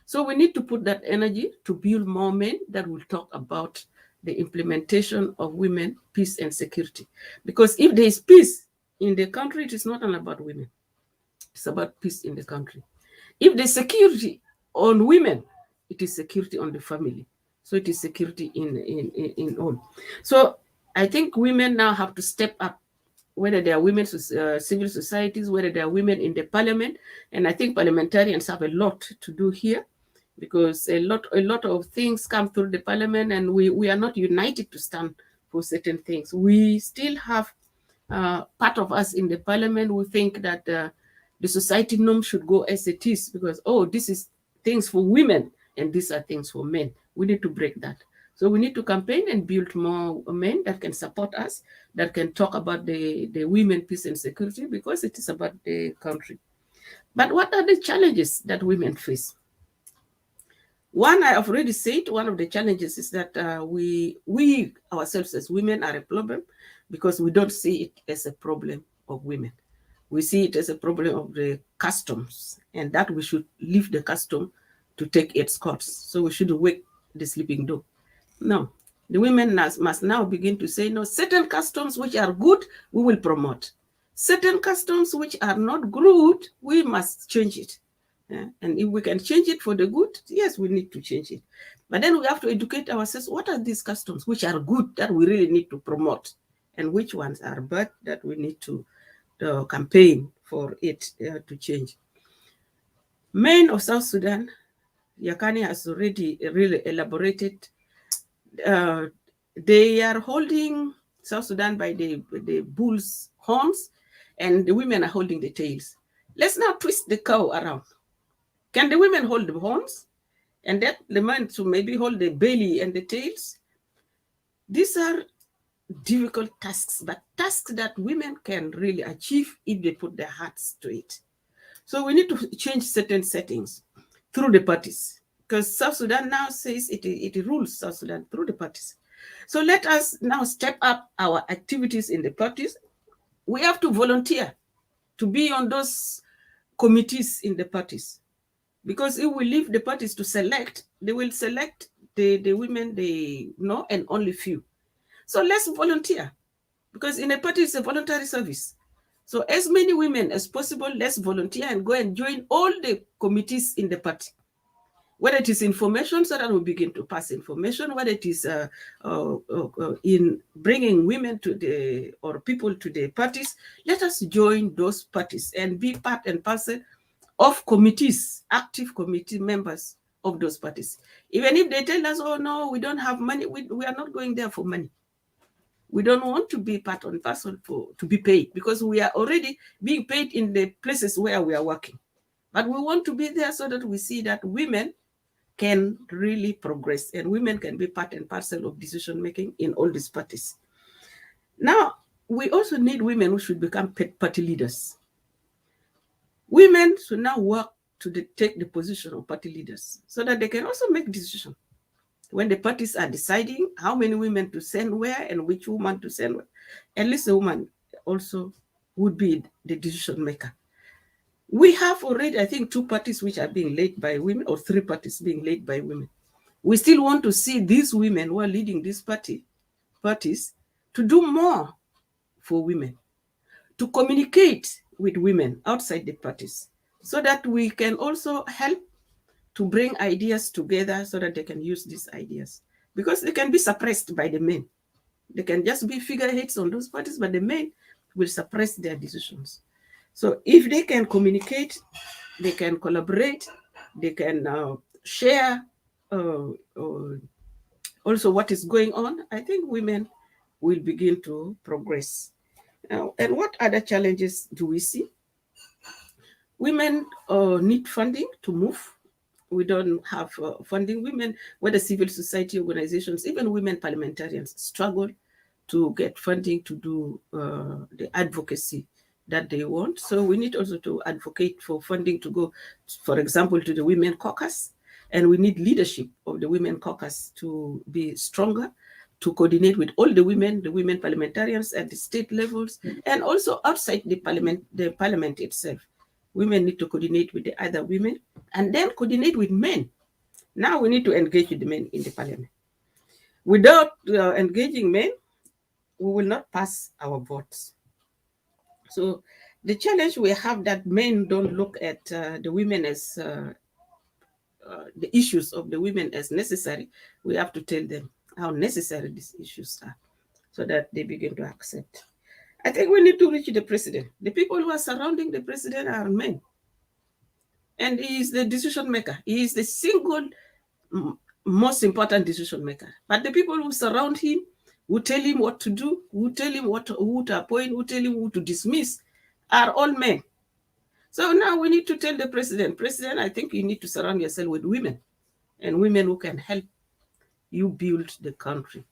So we need to put that energy to build more men that will talk about the implementation of women, peace and security. Because if there is peace in the country, it is not all about women. It's about peace in the country. If there's security on women, it is security on the family. So it is security in all. So I think women now have to step up, whether they are women, civil societies, whether they are women in the parliament. And I think parliamentarians have a lot to do here because a lot of things come through the parliament and we are not united to stand for certain things. We still have part of us in the parliament who think that the society norm should go as it is because, oh, this is things for women and these are things for men. We need to break that. So we need to campaign and build more men that can support us, that can talk about the women, peace and security because it is about the country. But what are the challenges that women face? One, I have already said, one of the challenges is that we ourselves as women are a problem because we don't see it as a problem of women. We see it as a problem of the customs and that we should leave the custom to take its course. So we should wake the sleeping dog. No, the women must now begin to say, no, certain customs which are good, we will promote. Certain customs which are not good, we must change it. And if we can change it for the good, yes, we need to change it. But then we have to educate ourselves, what are these customs which are good that we really need to promote? And which ones are bad that we need to campaign for it to change? Men of South Sudan, Yakani has already really elaborated. They are holding South Sudan by the bull's horns and the women are holding the tails. Let's now twist the cow around. Can the women hold the horns and that the men to maybe hold the belly and the tails? These are difficult tasks, but tasks that women can really achieve if they put their hearts to it. So we need to change certain settings through the parties because South Sudan now says it rules South Sudan through the parties. So let us now step up our activities in the parties. We have to volunteer to be on those committees in the parties. Because if we leave the parties to select, they will select the women they know and only few. So let's volunteer because in a party it's a voluntary service. So as many women as possible, let's volunteer and go and join all the committees in the party. Whether it is information, so that we begin to pass information, whether it is in bringing women to the, or people to the parties, let us join those parties and be part and parcel of committees, active committee members of those parties. Even if they tell us, oh no, we don't have money, we are not going there for money. We don't want to be part and parcel to be paid because we are already being paid in the places where we are working. But we want to be there so that we see that women can really progress and women can be part and parcel of decision making in all these parties. Now, we also need women who should become party leaders. Women should now work to take the position of party leaders so that they can also make decisions. When the parties are deciding how many women to send where and which woman to send where, at least a woman also would be the decision maker. We have already, I think, 2 parties which are being led by women, or 3 parties being led by women. We still want to see these women who are leading these parties to do more for women, to communicate with women outside the parties so that we can also help to bring ideas together so that they can use these ideas. Because they can be suppressed by the men. They can just be figureheads on those parties, but the men will suppress their decisions. So if they can communicate, they can collaborate, they can share also what is going on, I think women will begin to progress. And what other challenges do we see? Women need funding to move. We don't have funding. Women, whether civil society organizations, even women parliamentarians struggle to get funding to do the advocacy that they want. So we need also to advocate for funding to go, for example, to the Women Caucus. And we need leadership of the Women Caucus to be stronger, to coordinate with all the women parliamentarians at the state levels, and also outside the parliament itself. Women need to coordinate with the other women and then coordinate with men. Now we need to engage with the men in the parliament. Without engaging men, we will not pass our votes. So the challenge we have that men don't look at the women as the issues of the women as necessary. We have to tell them how necessary these issues are so that they begin to accept. I think we need to reach the president. The people who are surrounding the president are men. And he is the decision maker. He is the single most important decision maker. But the people who surround him, who tell him what to do, who tell him who to appoint, who tell him who to dismiss, are all men. So now we need to tell the president, I think you need to surround yourself with women, and women who can help you build the country.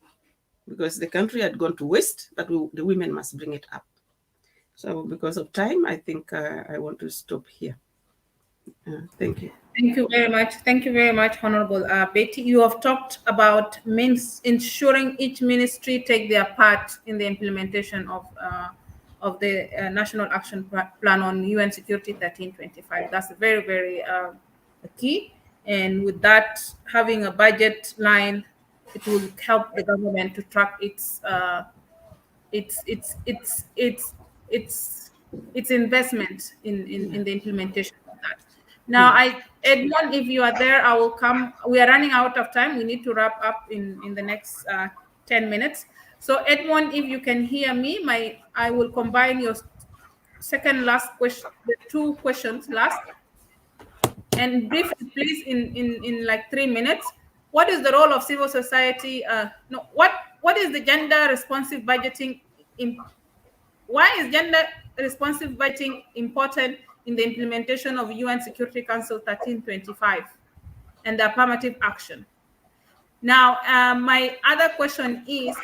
Because the country had gone to waste, but the women must bring it up. So because of time, I think I want to stop here. Thank you. Thank you very much. Thank you very much, Honorable Betty. You have talked about ensuring each ministry take their part in the implementation of the National Action Plan on UN Security 1325. That's very, very key. And with that, having a budget line, it will help the government to track its investment in the implementation of that. Now, Edmond, if you are there, I will come. We are running out of time. We need to wrap up in the next 10 minutes. So, Edmond, if you can hear me, I will combine your second last question, the two questions last, and briefly, please, in like 3 minutes. What is the role of civil society? What is the gender responsive budgeting? Why is gender responsive budgeting important in the implementation of UN Security Council 1325 and the affirmative action? Now, my other question is,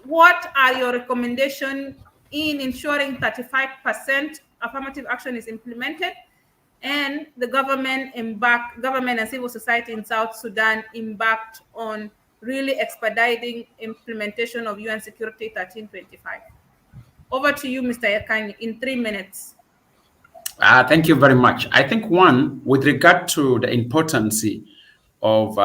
what are your recommendations in ensuring 35% affirmative action is implemented and the government and civil society in South Sudan embarked on really expediting implementation of UN Security 1325? Over to you, Mr. Achan, in 3 minutes. Thank you very much. I think one, with regard to the importance of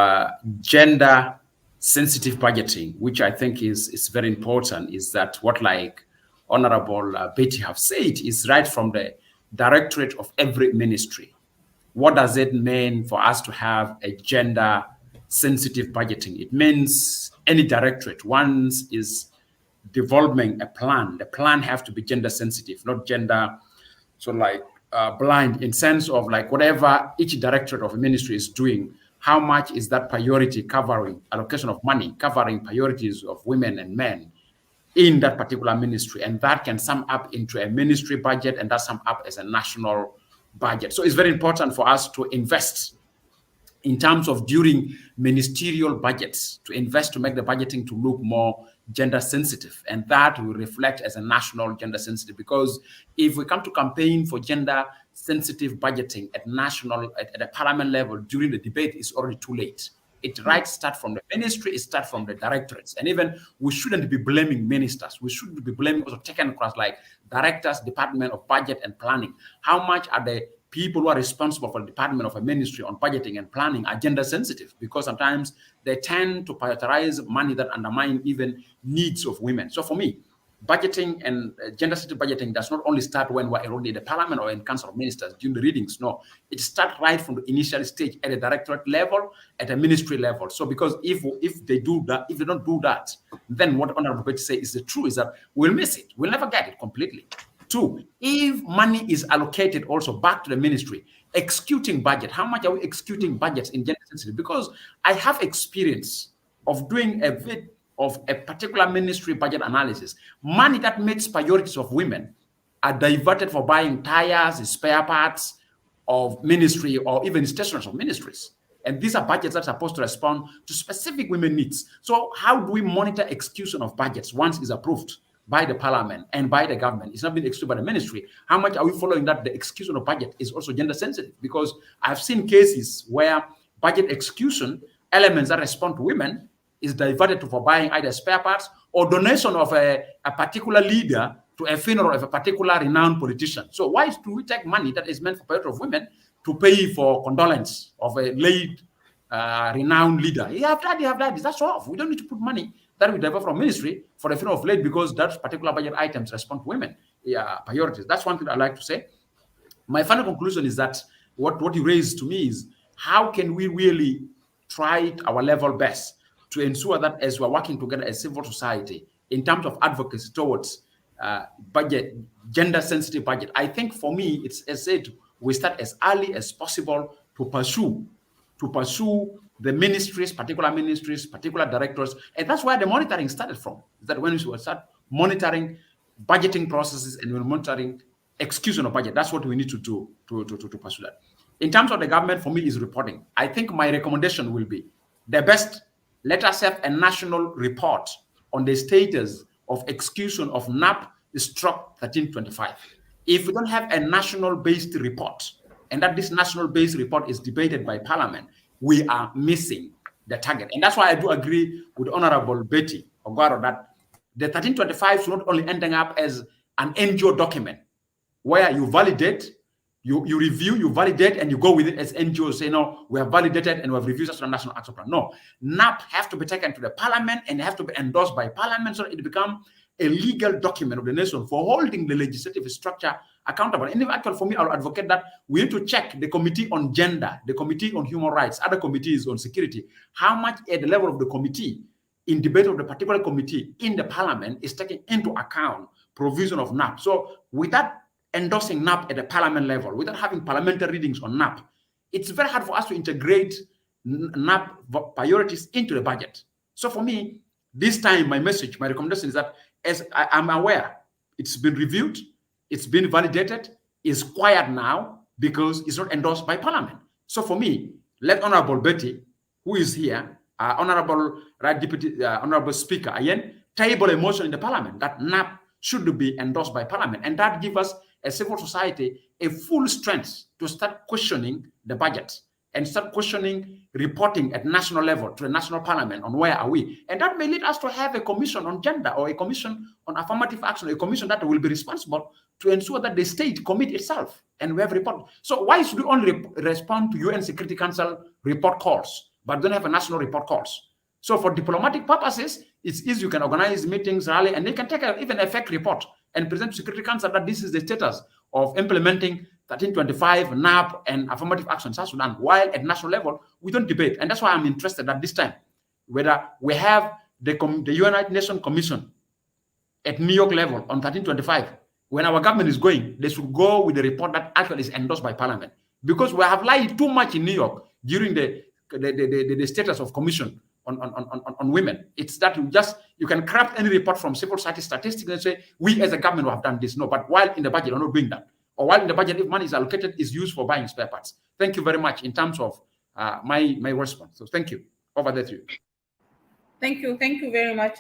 gender sensitive budgeting, which I think is very important, is that what like Honorable Betty have said is right from the directorate of every ministry. What does it mean for us to have a gender sensitive budgeting? It means any directorate, once is developing a plan, the plan have to be gender sensitive, not gender so like blind, in sense of like whatever each directorate of a ministry is doing, how much is that priority covering allocation of money, covering priorities of women and men in that particular ministry, and that can sum up into a ministry budget, and that sum up as a national budget. So it's very important for us to invest in terms of during ministerial budgets, to invest to make the budgeting to look more gender sensitive, and that will reflect as a national gender sensitive. Because if we come to campaign for gender sensitive budgeting at national, at a parliament level during the debate, it's already too late. It start from the ministry, it start from the directorates. And even we shouldn't be blaming ministers. We should be blaming also technocrats like directors, Department of Budget and Planning. How much are the people who are responsible for the department of a ministry on budgeting and planning are gender sensitive? Because sometimes they tend to prioritize money that undermine even needs of women. So for me, budgeting and gender-sensitive budgeting does not only start when we're already in the parliament or in council of ministers during the readings. No, it starts right from the initial stage at a directorate level, at a ministry level. So because if they do that, if they don't do that, then what Honorable Betty say is the truth is that we'll miss it. We'll never get it completely. Two, if money is allocated also back to the ministry, executing budget, how much are we executing budgets in gender sensitive? Because I have experience of doing a bit of a particular ministry budget analysis. Money that meets priorities of women are diverted for buying tires, spare parts of ministry, or even stations of ministries. And these are budgets that are supposed to respond to specific women needs. So how do we monitor execution of budgets once it's approved by the parliament and by the government? It's not been executed by the ministry. How much are we following that the execution of budget is also gender sensitive? Because I've seen cases where budget execution elements that respond to women is diverted for buying either spare parts or donation of a particular leader to a funeral of a particular renowned politician. So why do we take money that is meant for priority of women to pay for condolence of a late renowned leader? You have that. That's off. We don't need to put money that we divert from ministry for the funeral of late because that particular budget items respond to women priorities. That's one thing I'd like to say. My final conclusion is that what you raised to me is how can we really try our level best to ensure that as we're working together as civil society in terms of advocacy towards budget, gender-sensitive budget. I think for me, it's as said, we start as early as possible to pursue the ministries, particular directors, and that's where the monitoring started from. That when we start monitoring budgeting processes and we're monitoring execution of budget, that's what we need to do to pursue that. In terms of the government, for me, is reporting. I think my recommendation will be the best. Let us have a national report on the status of execution of NAP Struck 1325. If we don't have a national-based report, and that this national-based report is debated by Parliament, we are missing the target. And that's why I do agree with Honorable Betty Oguaro that the 1325 should not only ending up as an NGO document where you validate, you review, you validate, and you go with it as NGOs say, no, we have validated and we have reviewed the National Action Plan. No, NAP have to be taken to the Parliament and have to be endorsed by Parliament so it becomes a legal document of the nation for holding the legislative structure accountable. And actually, for me, I'll advocate that we need to check the Committee on Gender, the Committee on Human Rights, other committees on security, how much at the level of the committee, in debate of the particular committee in the Parliament, is taking into account provision of NAP. So without endorsing NAP at the Parliament level, without having parliamentary readings on NAP, it's very hard for us to integrate NAP priorities into the budget. So for me, this time, my message, my recommendation is that as I'm aware, it's been reviewed, it's been validated, it's quiet now because it's not endorsed by Parliament. So for me, let Honorable Betty, who is here, Honorable Honorable Speaker, again, table a motion in the Parliament that NAP should be endorsed by Parliament, and that gives us as civil society a full strength to start questioning the budget and start questioning reporting at national level to the national parliament on where are we. And that may lead us to have a commission on gender or a commission on affirmative action, a commission that will be responsible to ensure that the state commit itself and we have report. So why should we only respond to UN Security Council report calls, but don't have a national report calls? So for diplomatic purposes, it's easy. You can organize meetings, rally, and they can take even a fake report and present to Security Council that this is the status of implementing 1325, NAP, and affirmative action in South Sudan, while at national level, we don't debate. And that's why I'm interested at this time, whether we have the United Nations Commission at New York level on 1325. When our government is going, they should go with the report that actually is endorsed by Parliament. Because we have lied too much in New York during the status of commission on women. It's that you can craft any report from civil society statistics and say, we as a government have done this. No, but while in the budget, we're not doing that. Or while in the budget, if money is allocated, is used for buying spare parts. Thank you very much in terms of my response. So thank you. Over there to you. Thank you very much,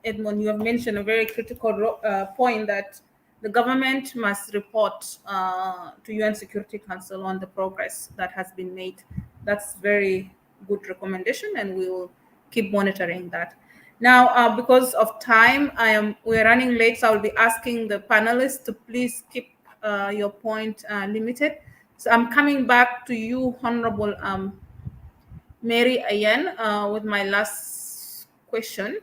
Edmond. You have mentioned a very critical point that the government must report to UN Security Council on the progress that has been made. That's very good recommendation, and we will keep monitoring that. Now, because of time, we're running late, so I'll be asking the panelists to please keep your point limited. So I'm coming back to you, Honorable Mary Achan, with my last question.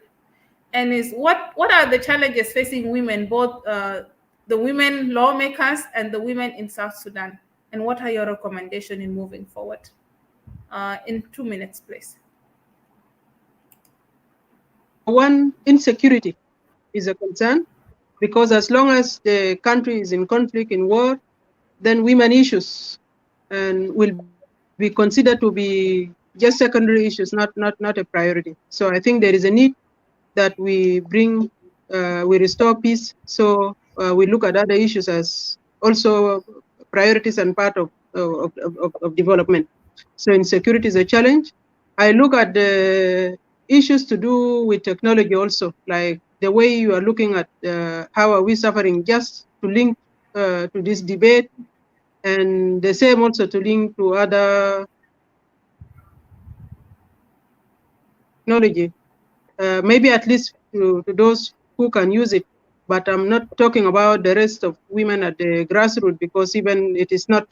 and is what are the challenges facing women, both the women lawmakers and the women in South Sudan, and what are your recommendations in moving forward? In 2 minutes, please. One, insecurity is a concern, because as long as the country is in conflict, in war, then women issues and will be considered to be just secondary issues, not a priority. So I think there is a need that we bring, we restore peace. So we look at other issues as also priorities and part of development. So insecurity is a challenge. I look at the issues to do with technology also, like the way you are looking at how are we suffering, just to link to this debate, and the same also to link to other technology, maybe at least to those who can use it. But I'm not talking about the rest of women at the grassroots, because even it is not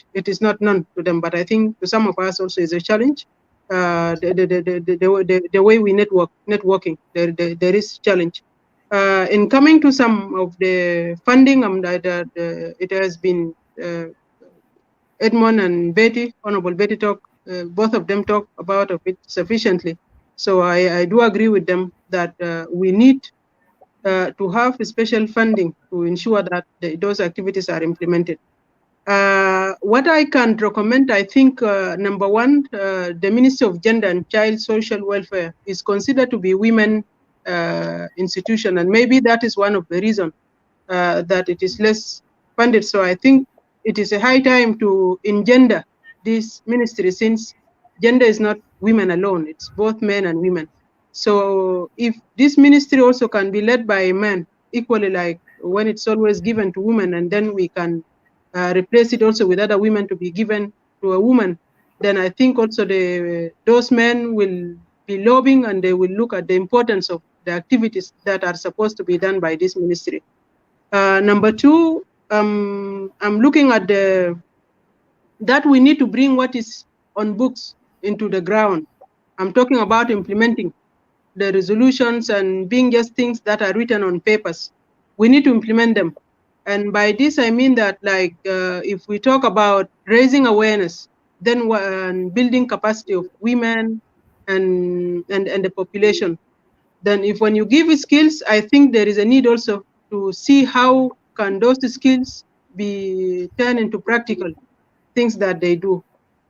known to them. But I think to some of us also is a challenge. The way we networking, there is challenge. In coming to some of the funding, it has been Edmond and Betty, Honorable Betty both of them talk about it sufficiently. So I do agree with them that we need to have special funding to ensure that those activities are implemented. What I can recommend, I think, number one, the Ministry of Gender and Child Social Welfare is considered to be women institution, and maybe that is one of the reasons that it is less funded. So I think it is a high time to engender this ministry, since gender is not women alone, it's both men and women. So if this ministry also can be led by a man, equally like when it's always given to women, and then we can replace it also with other women to be given to a woman, then I think also those men will be lobbying, and they will look at the importance of the activities that are supposed to be done by this ministry. Number two, I'm looking at that we need to bring what is on books into the ground. I'm talking about implementing the resolutions and being just things that are written on papers. We need to implement them. And by this, I mean that, like, if we talk about raising awareness, then building capacity of women and the population, then if when you give skills, I think there is a need also to see how can those skills be turned into practical things that they do.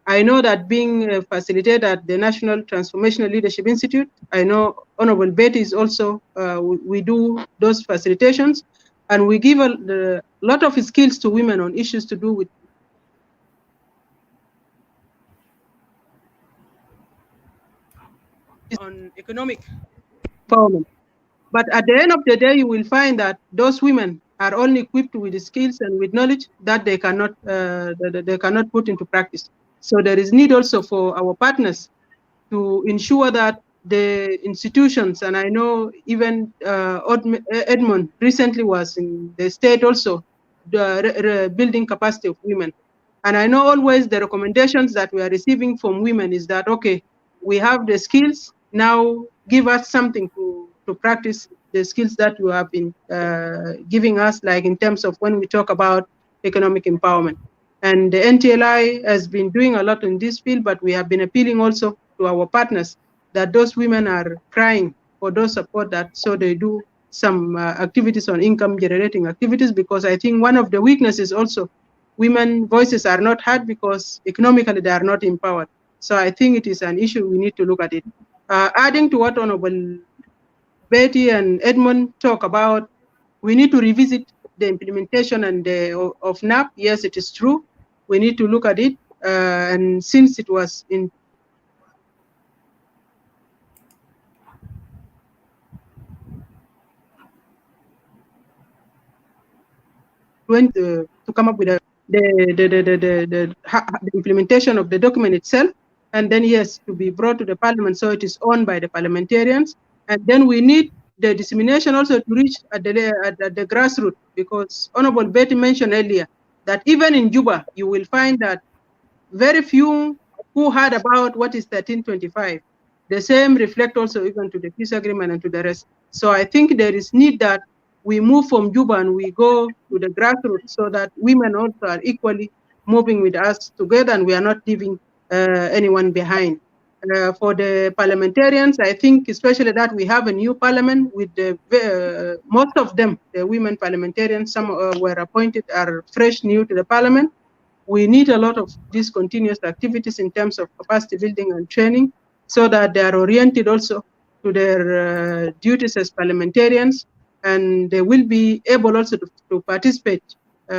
I know that being facilitated at the National Transformational Leadership Institute, I know Honorable Betty is also, we do those facilitations, and we give a lot of skills to women on issues to do with on economic empowerment. But at the end of the day, you will find that those women are only equipped with the skills and with knowledge that they cannot put into practice. So there is need also for our partners to ensure that the institutions, and I know even Edmond recently was in the state also, building capacity of women. And I know always the recommendations that we are receiving from women is that, okay, we have the skills, now give us something to practice the skills that you have been giving us, like in terms of when we talk about economic empowerment. And the NTLI has been doing a lot in this field, but we have been appealing also to our partners that those women are crying for those support, that so they do some activities on income generating activities, because I think one of the weaknesses also, women voices are not heard because economically they are not empowered. So I think it is an issue we need to look at it. Adding to what Honorable Betty and Edmond talk about, we need to revisit the implementation and of NAP. Yes, it is true. We need to look at it. And since it was in to come up with the implementation of the document itself, and then yes, to be brought to the parliament, so it is owned by the parliamentarians. And then we need the dissemination also to reach at the grassroots, because Honorable Betty mentioned earlier that even in Juba, you will find that very few who heard about what is 1325. The same reflect also even to the peace agreement and to the rest. So I think there is need that we move from Juba and we go to the grassroots so that women also are equally moving with us together and we are not leaving anyone behind. For the parliamentarians, I think especially that we have a new parliament with the, most of them, the women parliamentarians, some were appointed, are fresh new to the parliament. We need a lot of these continuous activities in terms of capacity building and training so that they are oriented also to their duties as parliamentarians, and they will be able also to participate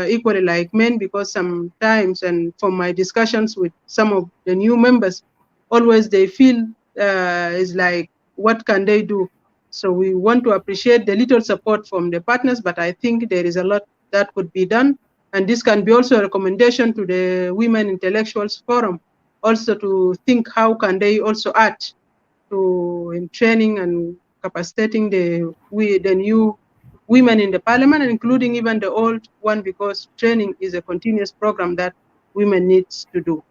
equally like men, because sometimes, and from my discussions with some of the new members, always they feel is like, what can they do? So we want to appreciate the little support from the partners, but I think there is a lot that could be done. And this can be also a recommendation to the Women Intellectuals Forum, also to think how can they also add to in training and capacitating the new women in the parliament, including even the old one, because training is a continuous program that women needs to do.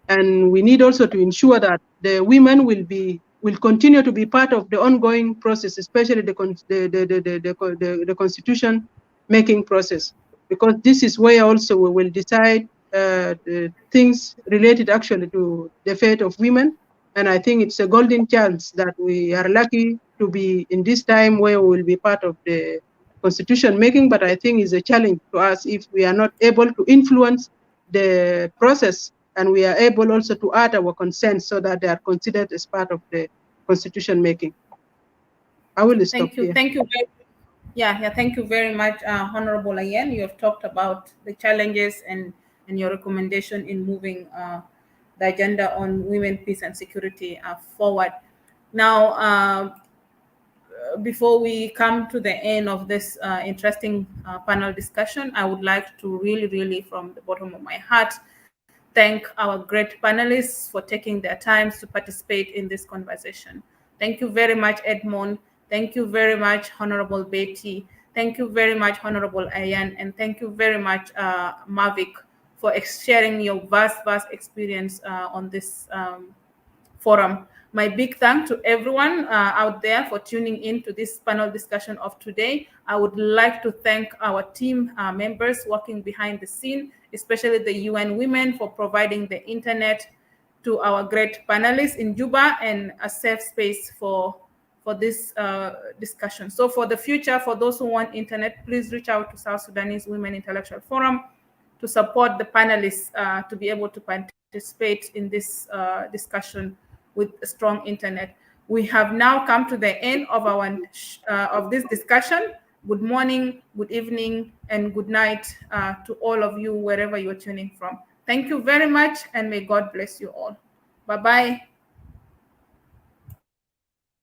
And we need also to ensure that the women will continue to be part of the ongoing process, especially the constitution making process, because this is where also we will decide the things related actually to the fate of women. And I think it's a golden chance that we are lucky to be in this time where we will be part of the constitution making, but I think it's a challenge to us if we are not able to influence the process and we are able also to add our consent so that they are considered as part of the constitution making. I will stop here. Thank you. Thank you very much, Honorable Achan. You have talked about the challenges and your recommendation in moving the agenda on women, peace, and security forward. Now, before we come to the end of this interesting panel discussion, I would like to really, from the bottom of my heart, thank our great panelists for taking their time to participate in this conversation. Thank you very much, Edmond. Thank you very much, Honorable Betty. Thank you very much, Honorable Achan, and thank you very much, Mavic, for sharing your vast experience on this forum. My big thanks to everyone out there for tuning in to this panel discussion of today. I would like to thank our team members working behind the scene, especially the UN Women, for providing the internet to our great panelists in Juba and a safe space for this discussion. So for the future, for those who want internet, please reach out to South Sudanese Women Intellectual Forum to support the panelists to be able to participate in this discussion with a strong internet. We have now come to the end of our of this discussion. Good morning, good evening, and good night to all of you wherever you're tuning from. Thank you very much, and may God bless you all. Bye-bye.